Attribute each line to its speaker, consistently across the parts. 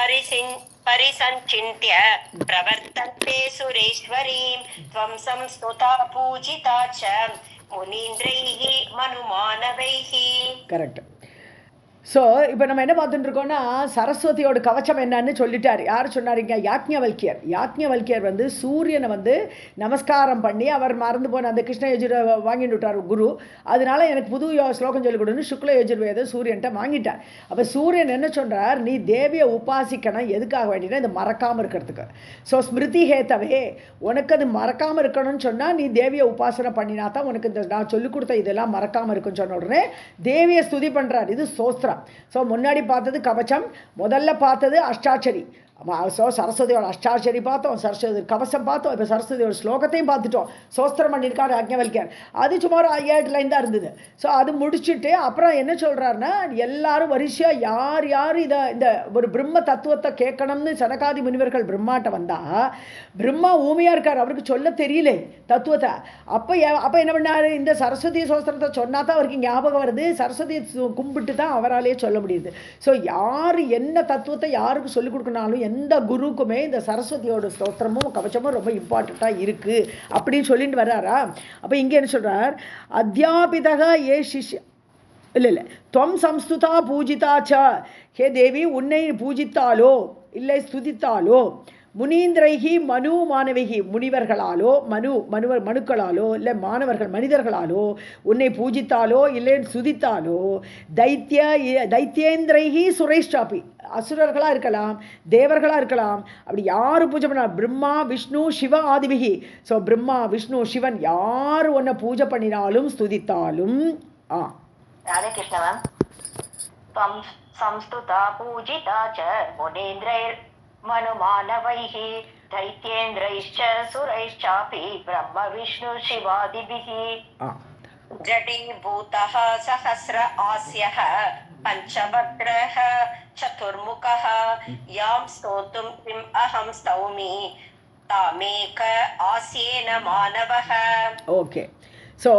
Speaker 1: परिसञ्चिन्त्य प्रवर्तन्ते सुरेश्वरीं त्वं संस्तुता पूजिता च मुनीन्द्रैः मनुमानवैः.
Speaker 2: கரெக்ட். ஸோ இப்போ நம்ம என்ன பார்த்துட்டு இருக்கோம்னா சரஸ்வதியோட கவச்சம் என்னன்னு சொல்லிட்டார். யார் சொன்னாருங்க? யாக்ஞவல்கியர். யாக்ஞவல்கியர் வந்து சூரியனை வந்து நமஸ்காரம் பண்ணி அவர் மறந்து போன அந்த கிருஷ்ண யஜுரை வாங்கிட்டு விட்டார் குரு. அதனால எனக்கு புது ஸ்லோகம் சொல்லிக் கொடுன்னு சுக்ல யஜுர்வேத சூரியன்ட்ட வாங்கிட்டார். அப்போ சூரியன் என்ன சொல்கிறார்? நீ தேவியை உபாசிக்கணும். எதுக்காக வேண்டினா இது மறக்காமல் இருக்கிறதுக்கு. ஸோ ஸ்மிருதி ஹேத்தவே உனக்கு அது மறக்காமல் இருக்கணும்னு சொன்னால் நீ தேவியை உபாசனை பண்ணினா தான் உனக்கு இந்த நான் சொல்லிக் கொடுத்த இதெல்லாம் மறக்காமல் இருக்குன்னு சொன்ன உடனே தேவியை ஸ்துதி பண்ணுறார். இது சோஸ்திரம். ஸோ முன்னாடி பார்த்தது கவச்சம், முதல்ல பார்த்தது அஷ்டாட்சரி. ஸோ சரஸ்வதியோட அஷ்டாட்சரி பார்த்தோம், சரஸ்வதி கவசம் பார்த்தோம், இப்போ சரஸ்வதியோட ஸ்லோகத்தையும் பார்த்துட்டோம். சோஸ்திரம் பண்ணியிருக்காரு யாக்ஞவல்கியர். அது சுமார் 7 லைன் தான் இருந்தது. ஸோ அது முடிச்சுட்டு அப்புறம் என்ன சொல்கிறாருன்னா எல்லாரும் வரிசையாக யார் யார் இதை இந்த ஒரு பிரம்ம தத்துவத்தை கேட்கணும்னு சனகாதி முனிவர்கள் பிரம்மாட்ட வந்தால் பிரம்மா ஊமையாக இருக்கார், அவருக்கு சொல்ல தெரியல தத்துவத்தை. அப்போ என்ன பண்ணார்? இந்த சரஸ்வதி சோஸ்திரத்தை சொன்னா தான் அவருக்கு ஞாபகம் வருது. சரஸ்வதியை கும்பிட்டு தான் அவராலேயே சொல்ல முடியுது. ஸோ யார் என்ன தத்துவத்தை யாருக்கு சொல்லிக் கொடுக்கணாலும் எந்த குருக்குமே இந்த சரஸ்வதியோட ஸ்தோத்திரமும் கவச்சமும் ரொம்ப இம்பார்ட்டண்ட்டாக இருக்குது அப்படின்னு சொல்லிட்டு வர்றாரா. அப்போ இங்கே என்ன சொல்கிறார்? அத்தியாபிதக ஏ சிஷ்ய இல்லை துவம் சம்ஸ்துதா பூஜிதாச்சா. ஹே தேவி, உன்னை பூஜித்தாலோ இல்லை ஸ்துதித்தாலோ முனீந்திரைகி மனு மாணவிகி முனிவர்களாலோ மனுக்களாலோ இல்லை மாணவர்கள் மனிதர்களாலோ உன்னை பூஜித்தாலோ இல்லை சுதித்தாலோ தைத்தியேந்திரைகி சுரேஷ்டாபி அசுரர்களாக இருக்கலாம், தேவர்களாக இருக்கலாம். அப்படி யார் பூஜை பண்ணா பிரம்மா விஷ்ணு சிவ ஆதிபிகி. ஸோ பிரம்மா விஷ்ணு சிவன் யார் உன்னை பூஜை பண்ணினாலும் ஸ்துதித்தாலும்
Speaker 1: ராதே கிருஷ்ணவன் தம் சம்ஸ்துதா பூஜிதா ச முனீந்திரைர் मनुमानवैः दैत्येन्द्रैश्च सुरैश्चापि ब्रह्म विष्णु शिवादिभिः. जडीभूतः सहस्र आस्यः पञ्चवक्त्रः चतुर्मुखः यां स्तोतुं किम् अहं स्तौमि तामेक आस्येन मानवः.
Speaker 2: ஓகே. ஸோ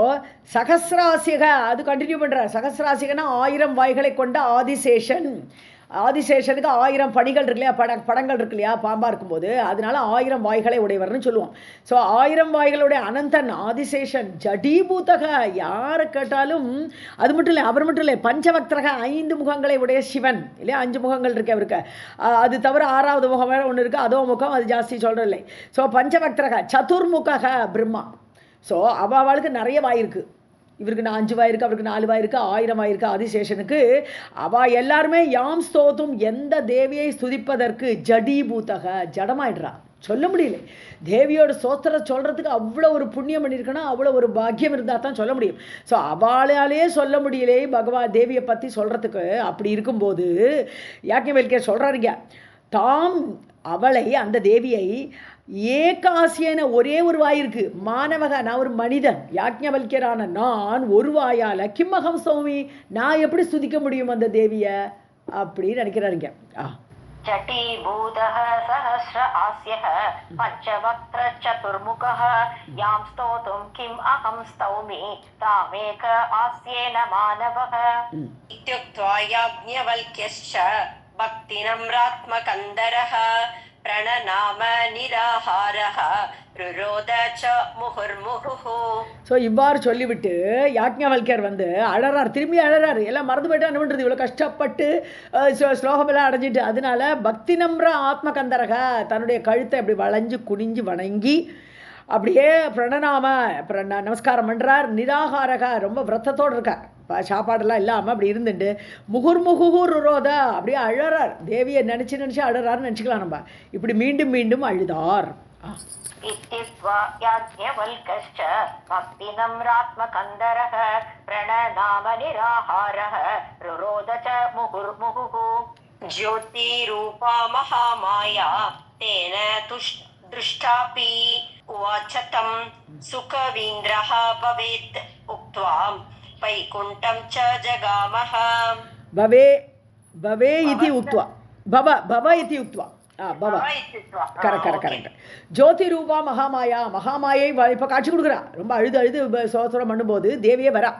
Speaker 2: சகசிராசிக அது கண்டினியூ பண்ணுறார். சகசிராசிகனா 1000 வாய்களை கொண்ட ஆதிசேஷன். ஆதிசேஷனுக்கு 1000 பணிகள் இருக்கு இல்லையா, படங்கள் இருக்கு இல்லையா பாம்பாக இருக்கும்போது, அதனால 1000 வாய்களை உடையவர்னு சொல்லுவோம். ஸோ 1000 வாய்களுடைய அனந்தன் ஆதிசேஷன். ஜடீபூதக யாரை கேட்டாலும் அது மட்டும் இல்லை, அவர் மட்டும் இல்லை, பஞ்சவக்திரக 5 முகங்களை உடைய சிவன் இல்லையா, 5 முகங்கள் இருக்கு அவருக்கு. அது தவிர 6வது முகம் வேறு ஒன்று இருக்குது, அதோ முகம், அது ஜாஸ்தி சொல்கிறது இல்லை. ஸோ பஞ்சவக்திரக சதுர்முக பிரம்மா. ஸோ அவளுக்கு நிறைய வாய் இருக்குது. இவருக்கு 5 வாய் இருக்குது, அவருக்கு 4 வாய் இருக்குது, 1000 வாய் இருக்குது ஆதிசேஷனுக்கு. அவள் எல்லாருமே யாம் ஸ்தோத்தும் எந்த தேவியை ஸ்துதிப்பதற்கு ஜடீபூதக ஜடமாயிடுறா, சொல்ல முடியல. தேவியோட ஸ்தோத்திரம் சொல்கிறதுக்கு அவ்வளோ ஒரு புண்ணியம் பண்ணியிருக்கணும், அவ்வளோ ஒரு பாக்கியம் இருந்தால் தான் சொல்ல முடியும். ஸோ அவளாலே சொல்ல முடியலே பகவான் தேவியை பற்றி சொல்கிறதுக்கு. அப்படி இருக்கும்போது யாக்ஞவல்கியர் சொல்கிறாருங்க, தாம் அவளை அந்த தேவியை ஏகாசியன ஒரே ஒரு வாய் இருக்கு மாணவக, நான் ஒரு மனிதன், யாக்ஞவல்கியரான நான் ஒரு வாயால் கிம்மகம் சௌமி, நான் எப்படி ஸ்துதிக்க முடியும் அந்த தேவியை அப்படின்னு நினைக்கிறாருங்க.
Speaker 1: ஜடீபூதः சஹஸ்ர ஆஸ்யः பஞ்சவக்த்ர சதுர்முகः யாம் ஸ்தோதும் கிம் அகம் ஸ்தௌமி தாமேக ஆஸ்யேன மானவः. இத்யுக்த்வா யாக்ஞவல்க்யஸ்ச பக்தி நம்ராத்மகந்தரः பிரணநாம நிராஹாரஹ ருரோத ச முஹுர்முஹு.
Speaker 2: ஸோ இவ்வாறு சொல்லிவிட்டு யாக்ஞவல்கியர் வந்து அழறார், திரும்பி அழறாரு. எல்லாம் மறந்து போய்ட்டு என்ன பண்ணுறது, இவ்வளோ கஷ்டப்பட்டு ஸ்லோகமெல்லாம் அடைஞ்சிட்டு. அதனால பக்தி நம்ர ஆத்மகந்தரக தன்னுடைய கழுத்தை அப்படி வளைஞ்சு குனிஞ்சு வணங்கி அப்படியே நமஸ்காரம் பண்ணுறார். நிராகாரக ரொம்ப விரத்தத்தோடு இருக்கார், சாப்பாடெல்லாம் இல்லாமல் அப்படி இருந்துட்டு முகுர்முகு ருரோத அப்படியே அழறார். தேவியை நினச்சி அழறாருன்னு நினச்சிக்கலாம் நம்ம. இப்படி மீண்டும் மீண்டும் அழுதார்.
Speaker 1: ஜோதி ரூபா மகாமாயா தேன दृष्टापि उवाच तं सुखवीन्द्रः भवेत् उक्त्वा वैकुण्ठं च जगामः.
Speaker 2: भवे इति उक्त्वा भव इति उक्त्वा கரெக்ட். ஜோதி ரூபா மகாமாயா, மகாமாயை இப்போ காட்சி கொடுக்குறா. ரொம்ப அழுது சோதனம் பண்ணும்போது தேவியே வரா.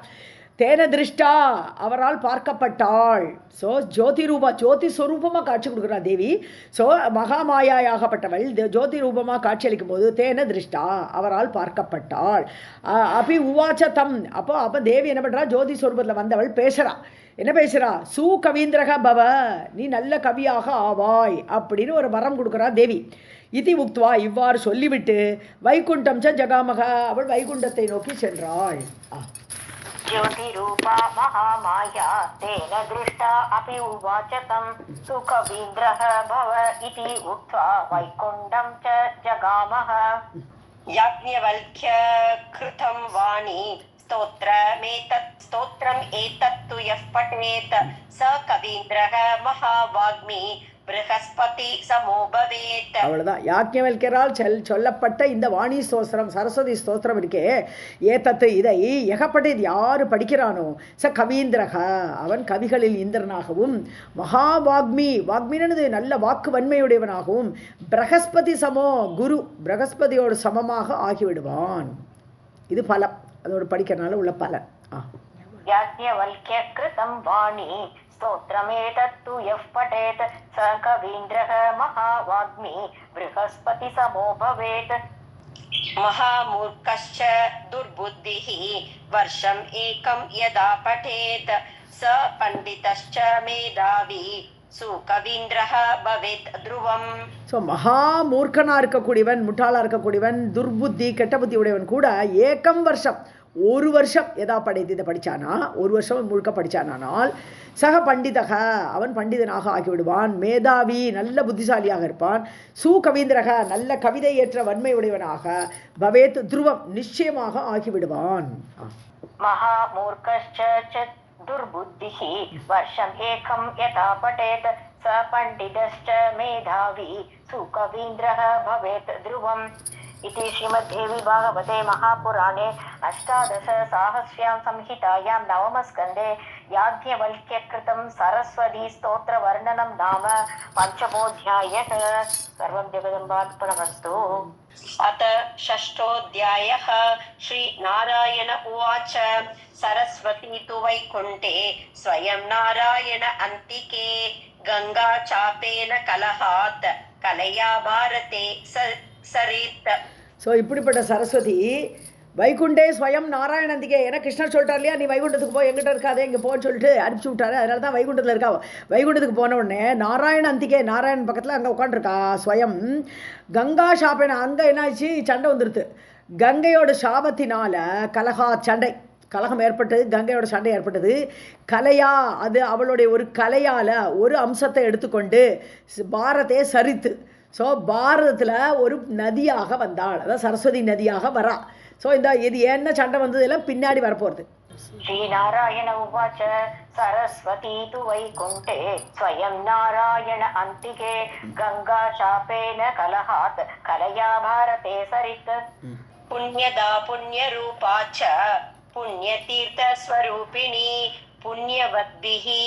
Speaker 2: தேன திருஷ்டா அவரால் பார்க்கப்பட்டாள். ஸோ ஜோதி ரூபா ஜோதி ஸ்வரூபமாக காட்சி கொடுக்குறா தேவி. ஸோ மகாமாயாயாகப்பட்டவள் ஜோதி ரூபமாக காட்சி அளிக்கும் போது தேன திருஷ்டா அவரால் பார்க்கப்பட்டாள். அப்படி உவாச்ச தம் அப்போ தேவி என்ன பண்ணுறா, ஜோதி ஸ்வரூபத்தில் வந்தவள் பேசுகிறா. என்ன பேசுகிறா, சூ கவீந்திரக பவ, நீ நல்ல கவியாக ஆவாய் அப்படின்னு ஒரு வரம் கொடுக்குறா தேவி. இதி உக்துவா இவ்வாறு சொல்லிவிட்டு வைகுண்டம் ச ஜகாமக, அவள் வைகுண்டத்தை நோக்கி சென்றாள்.
Speaker 1: ज्योतिरूपा महामाया तेन दृष्टा अपि उवाच तं सुकवीन्द्रः भव इति उक्त्वा वैकुण्ठं च जगामः. याज्ञवल्क्य कृतं वाणी स्तोत्रम् एतत्तु यः पठेत् स कवीन्द्रः महावाग्मी बृहस्पति समो भवेत्.
Speaker 2: அவ்வளவுதான். யாக்ஞவல்கியரால் சொல்லப்பட்ட இந்த வாணி ஸ்தோத்திரம், சரஸ்வதி ஸ்தோத்திரம் இருக்கே, ஏதத்து இதை எகப்பட்டது யாரு படிக்கிறானோ ச கவீந்திரக, அவன் கவிகளில் இந்திரனாகவும், மகாவாக்மி வாக்மினது நல்ல வாக்கு வன்மையுடையவனாகவும், பிரகஸ்பதி சமோ குரு பிரகஸ்பதியோடு சமமாக ஆகிவிடுவான். இது பலம், அதோடு படிக்கிறனால உள்ள பலன்.
Speaker 1: யாஜ்ஞவல்க்ய கிருதம் வாணி स्तोत्रमेतत्तु यः पठेत् स कवीन्द्रः महावाग्मी बृहस्पति समो भवेत्. महामूर्खश्च दुर्बुद्धिः वर्षम् एकं यदा पठेत् स पण्डितश्च मेधावी सुकवीन्द्रः भवेत् ध्रुवम्.
Speaker 2: ஸோ மகாமூர்க்கனா இருக்கக்கூடியவன், முட்டாளா இருக்கக்கூடியவன், துர்புத்தி கெட்ட புத்தி உடையவன் கூட ஏகம் வருஷம் ஒரு வருஷம் எதா படைத்து இதை படித்தானா, ஒரு வருஷம் முழுக்க படித்தானால் சக பண்டிதக அவன் பண்டிதனாக ஆகிவிடுவான். மேதாவி நல்ல புத்திசாலியாக இருப்பான். சூ கவீந்திரக நல்ல கவிதை ஏற்ற வன்மை உடையவனாக, பவேத் துருவம் நிச்சயமாக ஆகிவிடுவான்.
Speaker 1: மகாமூர்க்கश्च दुर्बुद्धिः वर्षम् एकं यथा पठेत् स पण्डितश्च मेधावी सुकवीन्द्रः भवेत् ध्रुवम्. इति श्रीमद्देवी भागवते महापुराणे अष्टादशसाहस्र्यां संहितायां नवमस्कन्धे याज्ञवल्क्यकृतं सरस्वती स्तोत्रवर्णनं नाम पञ्चमोऽध्यायः. सर्वं जगदम्बार्पणमस्तु. अथ षष्ठोऽध्यायः. श्रीनारायण उवाच सरस्वती तु वैकुण्ठे स्वयं नारायण अन्तिके गंगा चापेन कलहात् कलया भारते சரித்.
Speaker 2: ஸோ இப்படிப்பட்ட சரஸ்வதி வைகுண்டே ஸ்வயம் நாராயணந்திகே, ஏன்னா கிருஷ்ணர் சொல்லிட்டார் இல்லையா, நீ வைகுண்டத்துக்கு போய் எங்கிட்ட இருக்காதே இங்கே போன்னு சொல்லிட்டு அனுப்பிச்சி விட்டாரு. அதனால தான் வைகுண்டத்தில் இருக்கா. வைகுண்டத்துக்கு போன உடனே நாராயண அந்திகே, நாராயணன் பக்கத்தில் அங்கே உட்காந்துருக்கா ஸ்வயம். கங்கா ஷாப்பேன, அங்கே என்னாச்சு, சண்டை வந்துடுது. கங்கையோட சாபத்தினால கலகா சண்டை, கலகம் ஏற்பட்டது, கங்கையோட சண்டை ஏற்பட்டது. கலையா, அது அவளுடைய ஒரு கலையால் ஒரு அம்சத்தை எடுத்துக்கொண்டு பாரதே சரித்து. ஸோ பாரதத்தில் ஒரு நதியாக வந்தாள், அதான் சரஸ்வதி நதியாக வரா. ஸோ இந்த இது என்ன சண்டை வந்தது எல்லாம் பின்னாடி வரப்போகிறது.
Speaker 1: ஸ்ரீநாராயண உவாச்ச சரஸ்வதி து வைகுண்டே ஸ்வயம் நாராயண அந்திகே கங்கா சாபேன கலஹாத் கலயா பாரதே சரித். புண்ணியதா புண்ணியரூபாச்ச புண்ணியதீர்த்த ஸ்வரூபிணி புண்ணியவத்பிஹி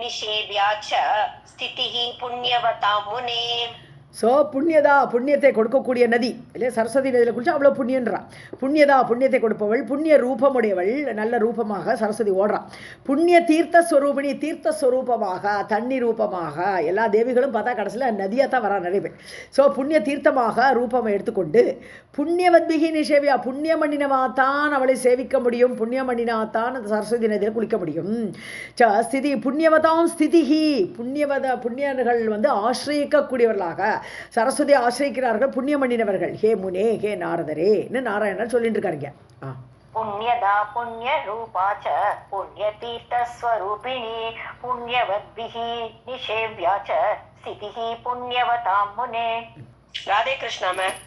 Speaker 1: நிஷேவ்யாச்ச ஸ்திதிஹி புண்ணியவதாம் முனே.
Speaker 2: ஸோ புண்ணியதா புண்ணியத்தை கொடுக்கக்கூடிய நதி இல்லையா, சரஸ்வதி நதியில் குளிச்சா அவ்வளோ புண்ணியன்றா. புண்ணியதா புண்ணியத்தை கொடுப்பவள், புண்ணிய ரூபமுடையவள், நல்ல ரூபமாக சரஸ்வதி ஓடுறான். புண்ணிய தீர்த்த ஸ்வரூபிணி, தீர்த்த ஸ்வரூபமாக, தண்ணி ரூபமாக, எல்லா தேவிகளும் பார்த்தா கடைசியில் நதியாக தான் வரா நிறைய பேர். ஸோ புண்ணிய தீர்த்தமாக ரூபம் எடுத்துக்கொண்டு புண்ணியவத்பிகி நிஷேவியா, புண்ணியமணினமாத்தான் அவளை சேவிக்க முடியும், புண்ணியமணினாத்தான் அந்த சரஸ்வதி நதியில் குளிக்க முடியும். ஸ்திதி புண்ணியவதாம் ஸ்திதிஹி, புண்ணியர்கள் ஆசிரியக்கக்கூடியவர்களாக சரஸ்வதி ஆசிரிக்கிறார்கள், புண்ணியமணினவர்கள். ஹே முனே, ஹே நாரதரே நாராயணர் சொல்லிட்டு இருக்காருங்க.
Speaker 1: புண்ணியதா புண்ணிய ரூபாச்ச புண்ணிய தீர்த்த ஸ்வரூபிணி புண்ணியவத்பிஹி நிஷேவ்யாச்ச ஸ்திதிஹி புண்ணியவதாம் முனே. ராதே கிருஷ்ணா மேம்.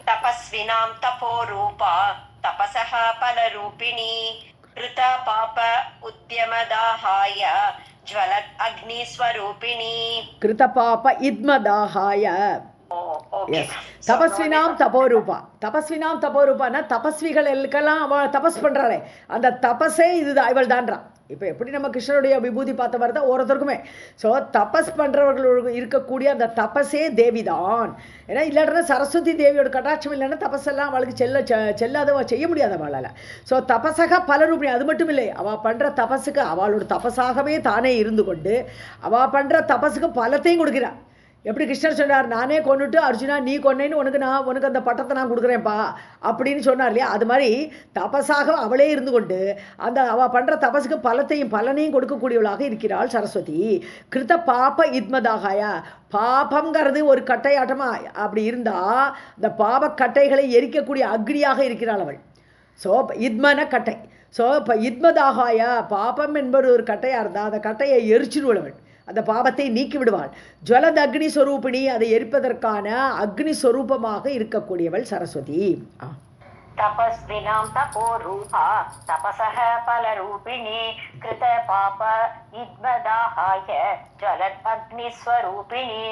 Speaker 1: தபஸ்வினாம் தபோ ரூபா தபசஹ பலரூபிணி கிருத பாப உத்யமதாஹாய ஜ்வலத் அக்னி ஸ்வரூபிணி. கிருத பாப இத்மதாஹாய.
Speaker 2: தபஸ்வினாம் தபோரூபா, தபஸ்வினாம் தபோரூபான்னா தபஸ்விகள் எல்லாம் அவள் தபஸ் பண்றாளே, அந்த தபஸே இதுதான், இவள் தான்றா. இப்போ எப்படி நம்ம கிருஷ்ணருடைய விபூதி பார்த்த மாதிரி தான் ஒவ்வொருத்தருக்குமே. ஸோ தபஸ் பண்ணுறவர்களுக்கு இருக்கக்கூடிய அந்த தபஸே தேவி தான். ஏன்னா இல்லாட்டா சரஸ்வதி தேவியோட கட்டாட்சம் இல்லைன்னா தபஸெல்லாம் அவளுக்கு செல்லாத செய்ய முடியாத அவளால். ஸோ தபஸாக பல ரூபாய். அது மட்டும் இல்லை, அவள் பண்ணுற தபஸுக்கு அவளோட தபஸாகவே தானே இருந்து கொண்டு அவள் பண்ணுற தபஸுக்கு பலத்தையும் கொடுக்குறாள். எப்படி கிருஷ்ணர் சொன்னார், நானே கொண்டுட்டு அர்ஜுனா நீ கொன்னேன்னு உனக்கு அந்த பட்டத்தை நான் கொடுக்குறேன்ப்பா அப்படின்னு சொன்னார் இல்லையா? அது மாதிரி தபஸாக அவளே இருந்து கொண்டு அந்த அவள் பண்ணுற தபஸுக்கு பலனையும் கொடுக்கக்கூடியவளாக இருக்கிறாள் சரஸ்வதி. கிருத பாப இத்மதாகாயா. பாபங்கிறது ஒரு கட்டையாட்டமாக அப்படி இருந்தால் இந்த பாபக்கட்டைகளை எரிக்கக்கூடிய அக்னியாக இருக்கிறாள் அவள். ஸோ இத்மன கட்டை. ஸோ இப்போ இத்மதாகாய பாபம் என்பது ஒரு கட்டையாக இருந்தால் அந்த கட்டையை எரிச்சிடுவள், அந்த பாபத்தை நீக்கி விடுவாள். ஜுவலத் அக்னி ஸ்வரூபிணி, அதை எரிப்பதற்கான அக்னி ஸ்வரூபமாக இருக்கக்கூடியவள் சரஸ்வதி.
Speaker 1: தபஸ்வினாம் தபோ ரூபா தபசஹ பலரூபிணி கிருத பாப இத்மதாஹாய ஜலத் அக்னி ஸ்வரூபிணி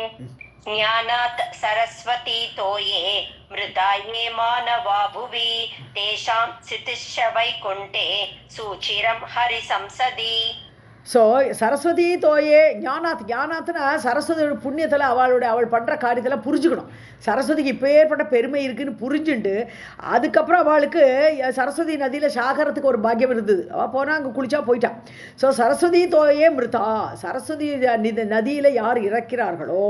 Speaker 1: ஞானாத் சரஸ்வதி தோயே மிருதாயே மானவா புவி தேஷாம் சிதிஷ்ஷ வைகுண்டே சூச்சிரம் ஹரி சம்சதி.
Speaker 2: ஸோ சரஸ்வதி தோயே ஞானாத்னா சரஸ்வதியோட புண்ணியத்தில் அவள் பண்ணுற காரியத்தில் புரிஞ்சுக்கணும். சரஸ்வதிக்கு இப்போ ஏற்பட்ட பெருமை இருக்குதுன்னு புரிஞ்சுட்டு அதுக்கப்புறம் அவளுக்கு சரஸ்வதி நதியில் சாகரத்துக்கு ஒரு பாக்கியம் இருந்தது. அவள் போனால் அங்கே குளிச்சா போயிட்டான். ஸோ சரஸ்வதி தோயே மிருதா, சரஸ்வதி நதியில் யார் இறக்கிறார்களோ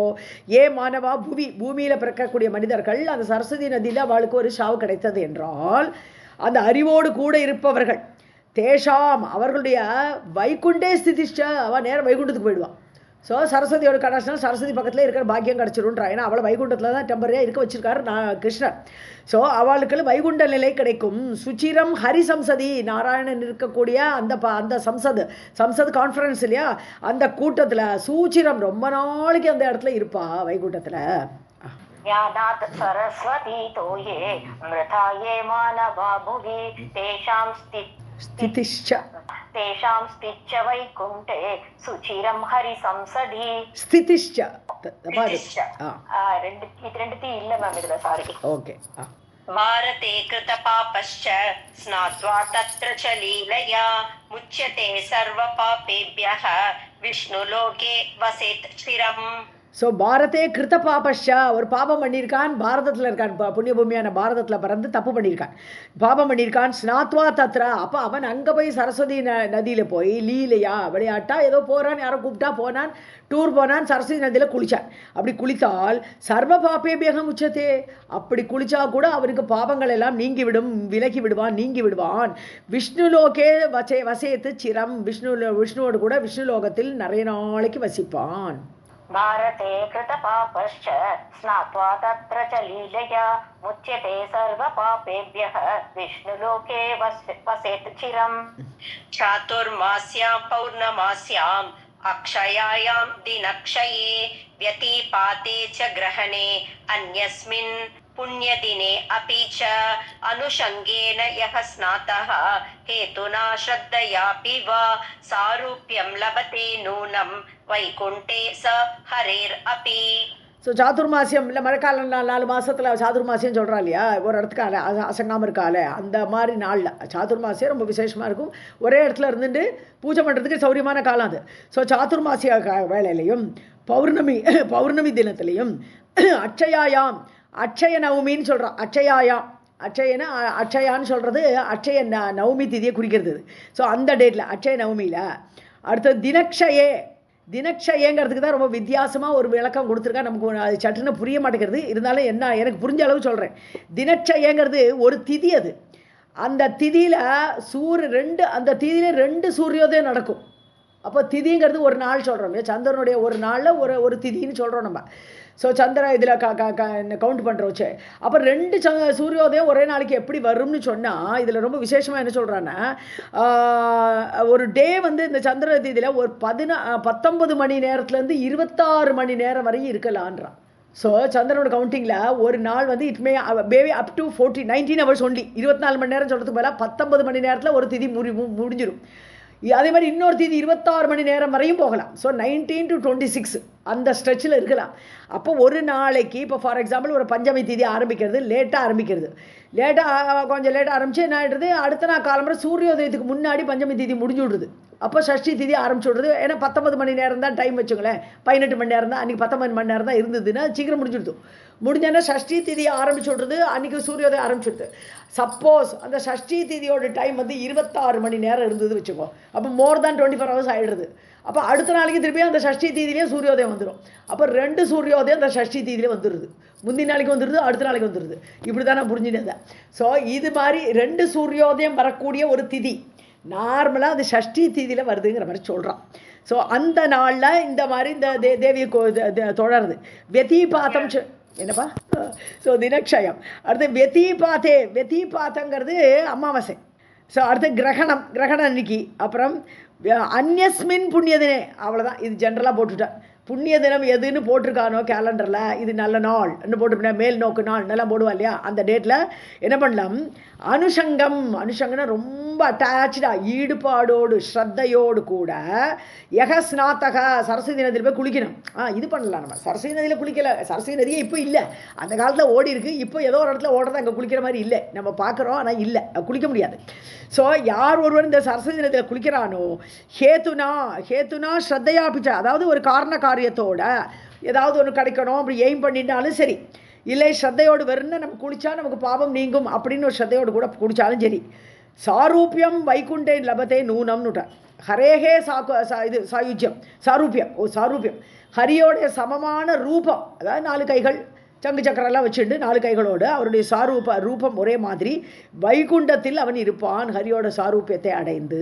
Speaker 2: மானவா பூமியில் பிறக்கக்கூடிய மனிதர்கள் அந்த சரஸ்வதி நதியில் அவளுக்கு ஒரு சாவு கிடைத்தது என்றால் அந்த அறிவோடு கூட இருப்பவர்கள் தேஷாம் அவர்களுடைய வைகுண்டே ஸ்திதிஷ்ட, அவள் நேரம் வைகுண்டத்துக்கு போயிடுவான். ஸோ சரஸ்வதியோட கடாட்சம் சரஸ்வதி பக்கத்தில் இருக்கிற பாக்கியம் கிடச்சிருன்றா. ஏன்னா அவளை வைகுண்டத்தில் தான் டெம்பரரியாக இருக்க வச்சிருக்காரு கிருஷ்ணர். ஸோ அவளுக்கு வைகுண்ட நிலை கிடைக்கும். சுச்சிரம் ஹரி சம்சதி, நாராயணன் இருக்கக்கூடிய அந்த சம்சத் கான்ஃபரன்ஸ் இல்லையா, அந்த கூட்டத்தில் சூச்சிரம் ரொம்ப நாளைக்கு அந்த இடத்துல இருப்பா வைகுண்டத்தில்.
Speaker 1: ஞானாத் சரஸ்வதி தோயே மிருதாயே மானவா புவி தேஷாம்
Speaker 2: ஸ்திதிஷ்ச
Speaker 1: வைகுண்டே சுச்சிரம் ஹரி சம்சதி.
Speaker 2: ஸ்திதிஷ்ச
Speaker 1: ரெண்டு இல்ல மேம் இதுல, சாரி.
Speaker 2: ஓகே.
Speaker 1: பாரதே கிருத பாபஸ்ச ஸ்நாத்வா தத்ர ச லீலயா முச்யதே சர்வ பாபேப்யஹ விஷ்ணு லோகே வசேத் சிரம்.
Speaker 2: ஸோ பாரதே கிருத்த பாபஷா, ஒரு பாபம் பண்ணியிருக்கான், பாரதத்தில் இருக்கான், புண்ணிய பூமியான பாரதத்தில் பிறந்து தப்பு பண்ணியிருக்கான், பாபம் பண்ணியிருக்கான். ஸ்நாத்வா தத்ரா, அப்போ அவன் அங்கே போய் சரஸ்வதி நதியில் போய் லீலையா விளையாட்டா ஏதோ போகிறான், யாரோ கூப்பிட்டா போனான், டூர் போனான், சரஸ்வதி நதியில் குளித்தான். அப்படி குளித்தால் சர்வ பாபேபியகம் உச்சத்தே, அப்படி குளித்தா கூட அவனுக்கு பாபங்கள் எல்லாம் விலகி விடுவான். விஷ்ணு லோகே வசேத்து சிரம், விஷ்ணுவோடு கூட விஷ்ணு லோகத்தில் நிறைய நாளைக்கு வசிப்பான்.
Speaker 1: பாரதே கிருத பாபஸ்ச ஸ்நாத்வா தத்ர ச லீலயா முச்யதே சர்வ பாபேப்யஹ விஷ்ணு லோகே வசேத் சிரம். சாதுர்மாஸ்யாம் பௌர்ணமாஸ்யாம் அக்ஷயாயாம் தினக்ஷயே வ்யதிபாதே ச கிரஹணே அன்யஸ்மின் புண்ணியதினே அபி ச அனுஷங்கேன யஹ ஸ்நாதஹ ஹேதுனா ஸ்ரத்தயாபி வா சாரூப்யம் லபதே நூனம் வைகுண்டே ச ஹரேர் அபி.
Speaker 2: ஸோ சாதுர்மாசியம் இல்லை, மழைக்காலம் 4 மாதத்தில் சாதுர்மாசியம் சொல்கிறா இல்லையா, ஒரு இடத்துக்கு அசங்காமல் இருக்கால, அந்த மாதிரி நாளில் சாதுர்மாசியம் ரொம்ப விசேஷமாக இருக்கும். ஒரே இடத்துல இருந்துட்டு பூஜை பண்ணுறதுக்கு சௌரியமான காலம் அது. ஸோ சாதுர்மாசிய வேலையிலையும் பௌர்ணமி தினத்திலையும் அட்சய நவமின்னு சொல்கிறான். அட்சயான்னு சொல்கிறது அட்சய நவமி திதியை குறிக்கிறது. ஸோ அந்த டேட்டில் அட்சய நவமியில். அடுத்தது தினக்ஷயங்கிறதுக்கு தான் ரொம்ப வித்தியாசமாக ஒரு விளக்கம் கொடுத்துருக்கா. நமக்கு அது சட்டுன்னு புரிய மாட்டேங்கிறது, இருந்தாலும் என்ன எனக்கு புரிஞ்ச அளவு சொல்கிறேன். தினக்ஷயங்கிறது ஒரு திதி, அது அந்த திதியில் அந்த திதியில் 2 சூரியோதயம் நடக்கும். அப்போ திதிங்கிறது ஒரு நாள் சொல்கிறோம், சந்திரனுடைய ஒரு நாளில் ஒரு திதின்னு சொல்கிறோம் நம்ம. ஸோ சந்திரன் இதில் கவுண்ட் பண்ணுறோச்சு. அப்போ 2 சூரியோதயம் ஒரே நாளைக்கு எப்படி வரும்னு சொன்னால், இதில் ரொம்ப விசேஷமாக என்ன சொல்கிறான்னா, ஒரு டே இந்த சந்திர தீதியில் ஒரு 19 மணி நேரத்துலேருந்து 26 மணி நேரம் வரையும் இருக்கலான்றான். ஸோ சந்திரனோட கவுண்டிங்கில் ஒரு நாள் it may baby up to 19 hours only. 24 மணி நேரம் சொல்கிறதுக்கு பதிலாக 19 மணி நேரத்தில் ஒரு திதி முடிஞ்சிடும். அதே மாதிரி இன்னொரு தேதி 26 மணி நேரம் வரையும் போகலாம். ஸோ 19 to 26 அந்த ஸ்ட்ரெச்சில் இருக்கலாம். அப்போ ஒரு நாளைக்கு இப்போ ஃபார் எக்ஸாம்பிள் ஒரு பஞ்சமி தேதி ஆரம்பிக்கிறது, கொஞ்சம் லேட்டாக ஆரம்பித்து என்ன ஆகிடுது, அடுத்த நாள் காலம்புற சூரியோதயத்துக்கு முன்னாடி பஞ்சமி தேதி முடிஞ்சு விடுறது. அப்போ சஷ்டி திதி ஆரம்பிச்சு விடுறது. ஏன்னா 19 மணி நேரம் தான் டைம் வச்சுங்களேன், 18 மணி நேரம் தான், அன்றைக்கி 19 மணி நேரம் தான் இருந்ததுன்னா சீக்கிரம் முடிஞ்சுடுது. முடிஞ்சோன்னா சஷ்டி திதி ஆரம்பிச்சு விட்றது, அன்றைக்கி சூரியோதயம் ஆரம்பிச்சுடுது. சப்போஸ் அந்த சஷ்டி திதியோட டைம் வந்து 26 மணி நேரம் இருந்தது வச்சுக்கோ, அப்போ மோர் தேன் 24 ஹவர்ஸ் ஆகிடுது. அப்போ அடுத்த நாளைக்கு திருப்பியும் அந்த சஷ்டி தீதியிலே சூரியோதயம் வந்துடும். அப்போ 2 சூரியோதயம் அந்த சஷ்டி தீதியிலே வந்துடுது. முந்தி நாளைக்கு வந்துடுது, அடுத்த நாளைக்கு வந்துடுது. இப்படி தான் நான் புரிஞ்சுட்டேன். ஸோ இது மாதிரி 2 சூரியோதயம் வரக்கூடிய ஒரு திதி நார்மலாக அது சஷ்டி தீதியில் வருதுங்கிற மாதிரி சொல்கிறான். ஸோ அந்த நாளில் இந்த மாதிரி இந்த தேவியை தொடருது. வெதிபாதம் என்னப்பா? ஸோ தினக்ஷயம். அடுத்து வெதிபாத்தங்கிறது அமாவாசை. ஸோ அடுத்து கிரகணம் அன்னைக்கு. அப்புறம் அந்யஸ்மின் புண்ணியதினே, அவ்வளோதான். இது ஜென்ரலாக போட்டுட்டேன். புண்ணிய தினம் எதுன்னு போட்டிருக்கானோ கேலண்டரில், இது நல்ல நாள் என்ன போட்டிருப்பேன், மேல் நோக்கு நாள் நல்லா போடுவா இல்லையா, அந்த டேட்டில் என்ன பண்ணலாம், அனுஷங்கம்னா ரொம்ப அட்டாச்சாக ஈடுபாடோடு ஸ்ரத்தையோடு கூட யகஸ்நாத்தக சரஸ்வதி நதியில் போய் குளிக்கணும். இது பண்ணலாம். நம்ம சரஸ்வதி நதியில் குளிக்கலை, சரஸ்வதி நதியே இப்போ இல்லை, அந்த காலத்தில் ஓடி இருக்குது. இப்போ ஏதோ ஒரு இடத்துல ஓடுறது, அங்கே குளிக்கிற மாதிரி இல்லை, நம்ம பார்க்குறோம், ஆனால் இல்லை, குளிக்க முடியாது. ஸோ யார் ஒருவர் இந்த சரஸ்வதி நதியில் குளிக்கிறானோ ஹேத்துனா ஸ்ரத்தையா பிச்சை, அதாவது ஒரு காரண காரியத்தோட ஏதாவது ஒன்று கிடைக்கணும் அப்படி எய்ம் பண்ணிட்டாலும் சரி, இல்லை ஸ்ரத்தையோடு வருன்னு நம்ம குளித்தா நமக்கு பாவம் நீங்கும் அப்படின்னு ஒரு ஸ்ரத்தையோடு கூட குடித்தாலும் சரி. சாரூபியம் வைகுண்டே லபத்தே நூனம்னுட்டார். ஹரேகே இது சாரூபியம் ஹரியோடைய சமமான ரூபம், அதாவது 4 கைகள் சங்கு சக்கரெல்லாம் வச்சுட்டு 4 கைகளோடு அவருடைய ரூபம் ஒரே மாதிரி வைகுண்டத்தில் அவன் இருப்பான், ஹரியோட சாரூபியத்தை அடைந்து.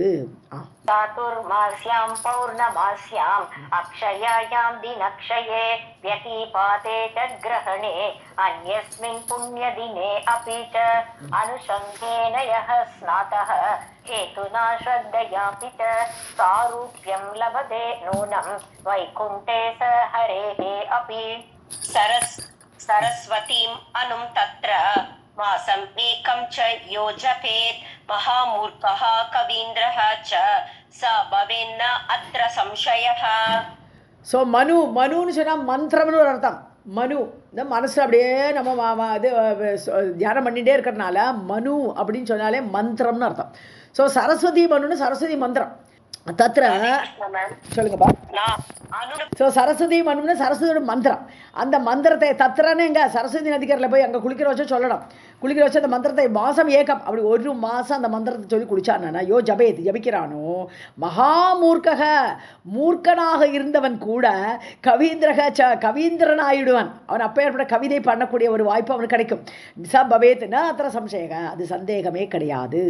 Speaker 1: சாதுர்மாஸ்யாம் பௌர்ணமாஸ்யாம் அக்ஷயாயாம் தினக்ஷயே வ்யதிபாதே ச கிரஹணே அன்யஸ்மின் புண்ணியதினே அபி ச அனுஷங்கேன யஹ ஸ்நாதஹ ஹேதுனா ஸ்ரத்தயாபி ச சாரூப்யம் லபதே நூனம் வைகுண்டே ச ஹரேஹே அபி सरस्वतीम् अनुं तत्र मासम् एकं च यो जपेत् महामूर्खः कवीन्द्रः च स भवेन्न अत्र संशयः.
Speaker 2: ஸோ மனுன்னு சொன்னால் மந்திரம்னு ஒரு அர்த்தம். மனு இந்த மனசு அப்படியே நம்ம இது தியானம் பண்ணிகிட்டே இருக்கிறதுனால மனு அப்படின்னு சொன்னாலே மந்திரம்னு அர்த்தம். ஸோ சரஸ்வதி மனுன்னு சரஸ்வதி மந்திரம் தத்ர சொல்லுங்கப்பா. ஸோ சரஸ்வதி மனுன்னு சரஸ்வதியோட மந்திரம். அந்த மந்திரத்தை தத்ரான்னு எங்க சரஸ்வதி நதிக்கரில் போய் அங்கே குளிக்கிற வச்சு சொல்லணும். குளிக்கிற வச்சு அந்த மந்திரத்தை மாதம் ஏக்கம் அப்படி 1 மாதம் அந்த மந்திரத்தை சொல்லி குளிச்சானா யோ ஜபிக்கிறானோ மகாமூர்க்கக மூர்க்கனாக இருந்தவன் கூட கவீந்திரன் ஆயிடுவான். அவன் அப்பேற்பட்ட கவிதை பண்ணக்கூடிய ஒரு வாய்ப்பு அவனுக்கு கிடைக்கும். ச பவேத் ந அத்திர சம்சயக, அது சந்தேகமே கிடையாது.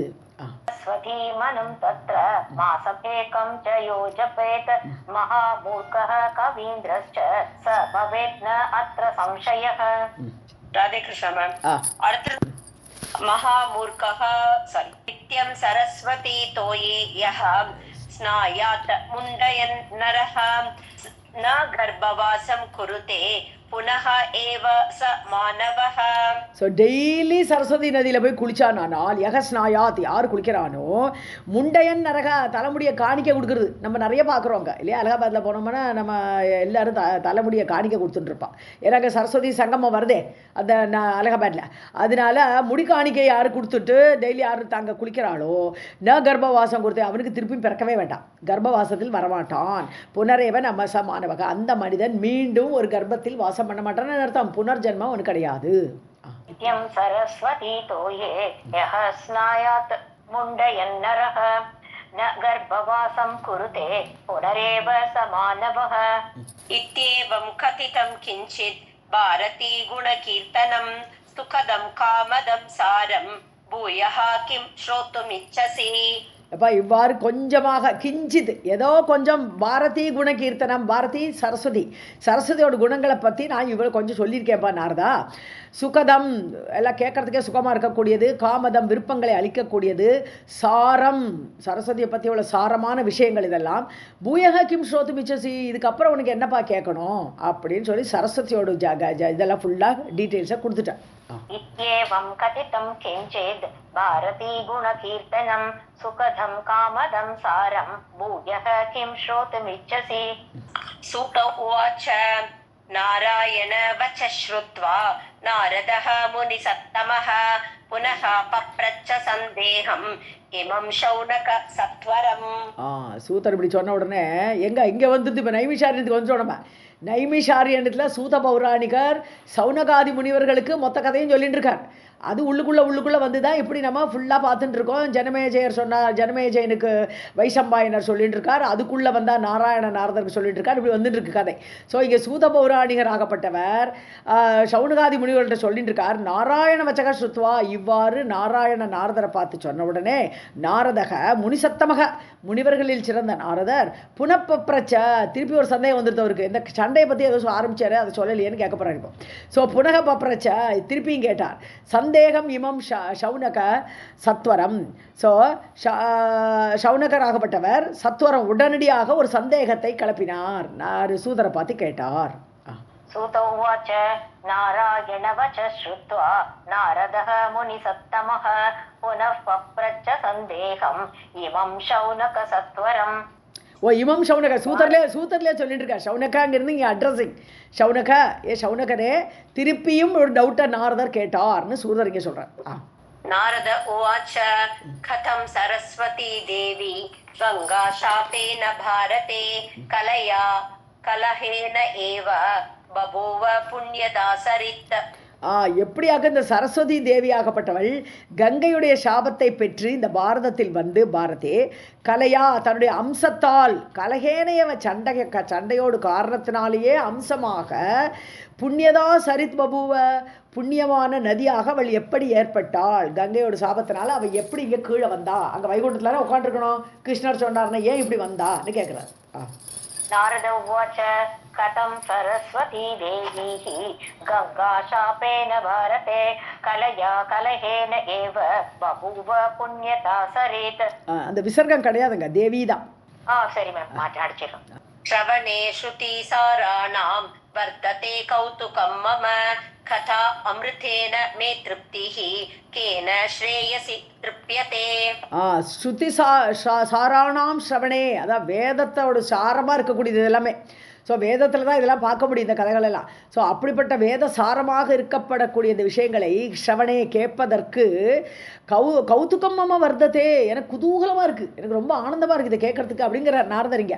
Speaker 1: स्वधीमनं तत्र मासमेकं च यो जपेत् महामूर्खः कवीन्द्रश्च स भवेत् न अत्र संशयः. राधे कृष्ण मैम. अर्थ महामूर्खः नित्यं सरस्वती तोये यः स्नायात् मुण्डयन् नरः न गर्भवासं कुरुते पुनः एव स मानवः.
Speaker 2: ஸோ டெய்லி சரஸ்வதி நதியில் போய் குளிச்சானால் யகஸ்நாயாத், யார் குளிக்கிறானோ முண்டையன் நரக தலைமுடியை காணிக்க கொடுக்குறது நம்ம நிறைய பார்க்குறோங்க இல்லையா. அலகாபாத்தில் போனோம்னா நம்ம எல்லோரும் தலைமுடியை காணிக்க கொடுத்துட்டுருப்பான். ஏன்னா அங்கே சரஸ்வதி சங்கமம் வருதே அந்த அலகாபாத்தில், அதனால முடி காணிக்கை யார் கொடுத்துட்டு டெய்லி யார் தாங்க குளிக்கிறாளோ ந கர்ப்பவாசம் கொடுத்து அவனுக்கு திருப்பி பிறக்கவே வேண்டாம், கர்ப்பவாசத்தில் வரமாட்டான். புனரேவன் நம்ம சமானவக, அந்த மனிதன் மீண்டும் ஒரு கர்ப்பத்தில் வாசம் பண்ண மாட்டான்னு அர்த்தம். புனர்ஜென்மம் அவனுக்கு கிடையாது.
Speaker 1: நித்யம் சரஸ்வதி தோயே யஹ ஸ்நாயாத் முண்டயன் நரஹ ந கர்ப்பவாசம் குருதே புனரேவ சமானவஹ. இத்யேவம் கதிதம் கிஞ்சித் பாரதி குணகீர்த்தனம் சுகதம் காமதம் சாரம் பூயஹ கிம் ஸ்ரோத்துமிச்சசி.
Speaker 2: அப்போ இவ்வாறு கொஞ்சமாக கிஞ்சித் ஏதோ கொஞ்சம் பாரதி குணகீர்த்தனம், பாரதி சரஸ்வதியோட குணங்களை பற்றி நான் இவ்வளோ கொஞ்சம் சொல்லியிருக்கேன்ப்பா நாரதா. சுகதம் எல்லாம் கேட்கறதுக்கே சுகமாக இருக்கக்கூடியது, காமதம் விருப்பங்களை அளிக்கக்கூடியது, சாரம் சரஸ்வதியை பற்றி உள்ள சாரமான விஷயங்கள் இதெல்லாம். பூயக கிம் ஸ்ரோத்து மிச்சசி, இதுக்கப்புறம் உனக்கு என்னப்பா கேட்கணும் அப்படின்னு சொல்லி சரஸ்வதியோட இதெல்லாம் ஃபுல்லாக டீட்டெயில்ஸாக கொடுத்துட்டேன்.
Speaker 1: இத்யேவம் கதிதம் கிஞ்சித் பாரதி குணகீர்த்தனம் சுகதம் காமதம் சாரம் பூயஹ கிம் ஸ்ரோத்துமிச்சசி. சூத உவாச்ச நாராயண வச்ச ஸ்ருத்வா நாரதः முனிசத்தமः पुनः पप्रच्छ सन्देहम् इमं शौनक सत्वरम्.
Speaker 2: சூதர் இப்படி சொன்ன உடனே இங்கே வந்துட்டு இப்போ நைமிஷாரியத்துக்கு வந்துட்டோம். நம்ம நைமிஷாரியத்தில் சூத பௌராணிகர் சௌனகாதி முனிவர்களுக்கு மொத்த கதையும் சொல்லிட்டு இருக்கார். அது உள்ளுக்குள்ளே வந்து தான் இப்படி நம்ம ஃபுல்லாக பார்த்துட்டு இருக்கோம். ஜனமேஜயர் சொன்னார், ஜனமேஜயனுக்கு வைசம்பாயனர் சொல்லிட்டு இருக்கார். அதுக்குள்ளே வந்தால் நாராயண நாரதருக்கு சொல்லிட்டு இருக்கார். இப்படி வந்துட்டு இருக்கு கதை. ஸோ இங்கே சூத பௌராணிகர் ஆகப்பட்டவர் சௌனகாதி முனிவர்கள்ட்ட சொல்லிட்டு இருக்கார். நாராயண வச்சக சுத்வா, இவ்வாறு நாராயண நாரதரை பார்த்து சொன்ன உடனே நாரதக முனிசத்தமக, முனிவர்களில் சிறந்த நாரதர் புனப்பப்ரச்ச, திருப்பி ஒரு சந்தேகம் வந்துட்டு அவருக்கு. இந்த சண்டையை பற்றி ஏதோ ஆரம்பிச்சாரு, அதை சொல்லலையேன்னு கேட்க போகிறார். இப்போ ஸோ புனக பப்ரச்ச, திருப்பியும் கேட்டார். சந்தேகம் இமம் சௌனக சத்வரம். ஸோ சௌனகராகப்பட்டவர் சத்வரம் உடனடியாக ஒரு சந்தேகத்தை கிளப்பினார். சூதரை பார்த்து கேட்டார்.
Speaker 1: சூதோவாச்ச நாராயண வச்ச ஸ்ருத்வா நாரதः முனிசத்தமः புனः பப்ரச்ச சந்தேகம் இமம் சௌனக சத்வரம்.
Speaker 2: இமம் சௌனக சூத்தர்லே சொல்லிட்டு இருக்கா. சௌனகாங்கிறது இங்கே அட்ரஸிங். சௌனக, சௌனகரே, திருப்பியும் ஒரு டவுட்டை நாரதர் கேட்டார்னு சூதர் இங்கே சொல்கிறார்.
Speaker 1: நாரத உவாச்ச கதம் சரஸ்வதி தேவி கங்கா சாபேன பாரதே கலயா கலஹேன ஏவ பபூவ புண்ணியதாசரித்த.
Speaker 2: எப்படியாக இந்த சரஸ்வதி தேவியாகப்பட்டவள் கங்கையுடைய சாபத்தை பெற்று இந்த பாரதத்தில் வந்து பாரதே கலையா தன்னுடைய அம்சத்தால் கலகேனையவ சண்டையோடு காரணத்தினாலேயே அம்சமாக புண்ணியதா சரித் பபுவ புண்ணியமான நதியாக அவள் எப்படி ஏற்பட்டாள், கங்கையோட சாபத்தினால அவள் எப்படி இங்கே கீழே வந்தா, அங்கே வைகுண்டத்தில் உட்காந்துருக்கணும், கிருஷ்ணர் சொன்னார்னா ஏன் இப்படி வந்தான்னு கேட்குறார்.
Speaker 1: நாரத உவாச்ச கதம் சரஸ்வதி தேவி கங்கா சாபேன பாரதே கலயா கலஹேன ஏவ பபூவ புண்ணியதாசரேத்.
Speaker 2: அந்த விசர்க்கம் கிடையாதுங்க, தேவி தான்.
Speaker 1: சரி மேம், மாற்றி அடிச்சிடலாம். ஸ்ரவணே ஸ்ருதி சாராணாம் வர்த்ததே கௌதுகம் மம கதா அமிர்தேன மே திருப்திஹி கேன ஸ்ரேயசி திருப்யதே.
Speaker 2: ஸ்ருதி சாராணாம் ஸ்ரவணே, அதான் வேதத்தோட சாரமாக இருக்கக்கூடியது எல்லாமே. ஸோ வேதத்தில் தான் இதெல்லாம் பார்க்க முடியும், இந்த கதைகளெல்லாம். ஸோ அப்படிப்பட்ட வேத சாரமாக இருக்கப்படக்கூடிய இந்த விஷயங்களை ஸ்ரவணே கேட்பதற்கு கௌதுகமாக வர்த்ததே, எனக்கு குதூகலமாக இருக்குது, எனக்கு ரொம்ப ஆனந்தமாக இருக்குது இதை கேட்கறதுக்கு அப்படிங்கிற நாரதரிங்க.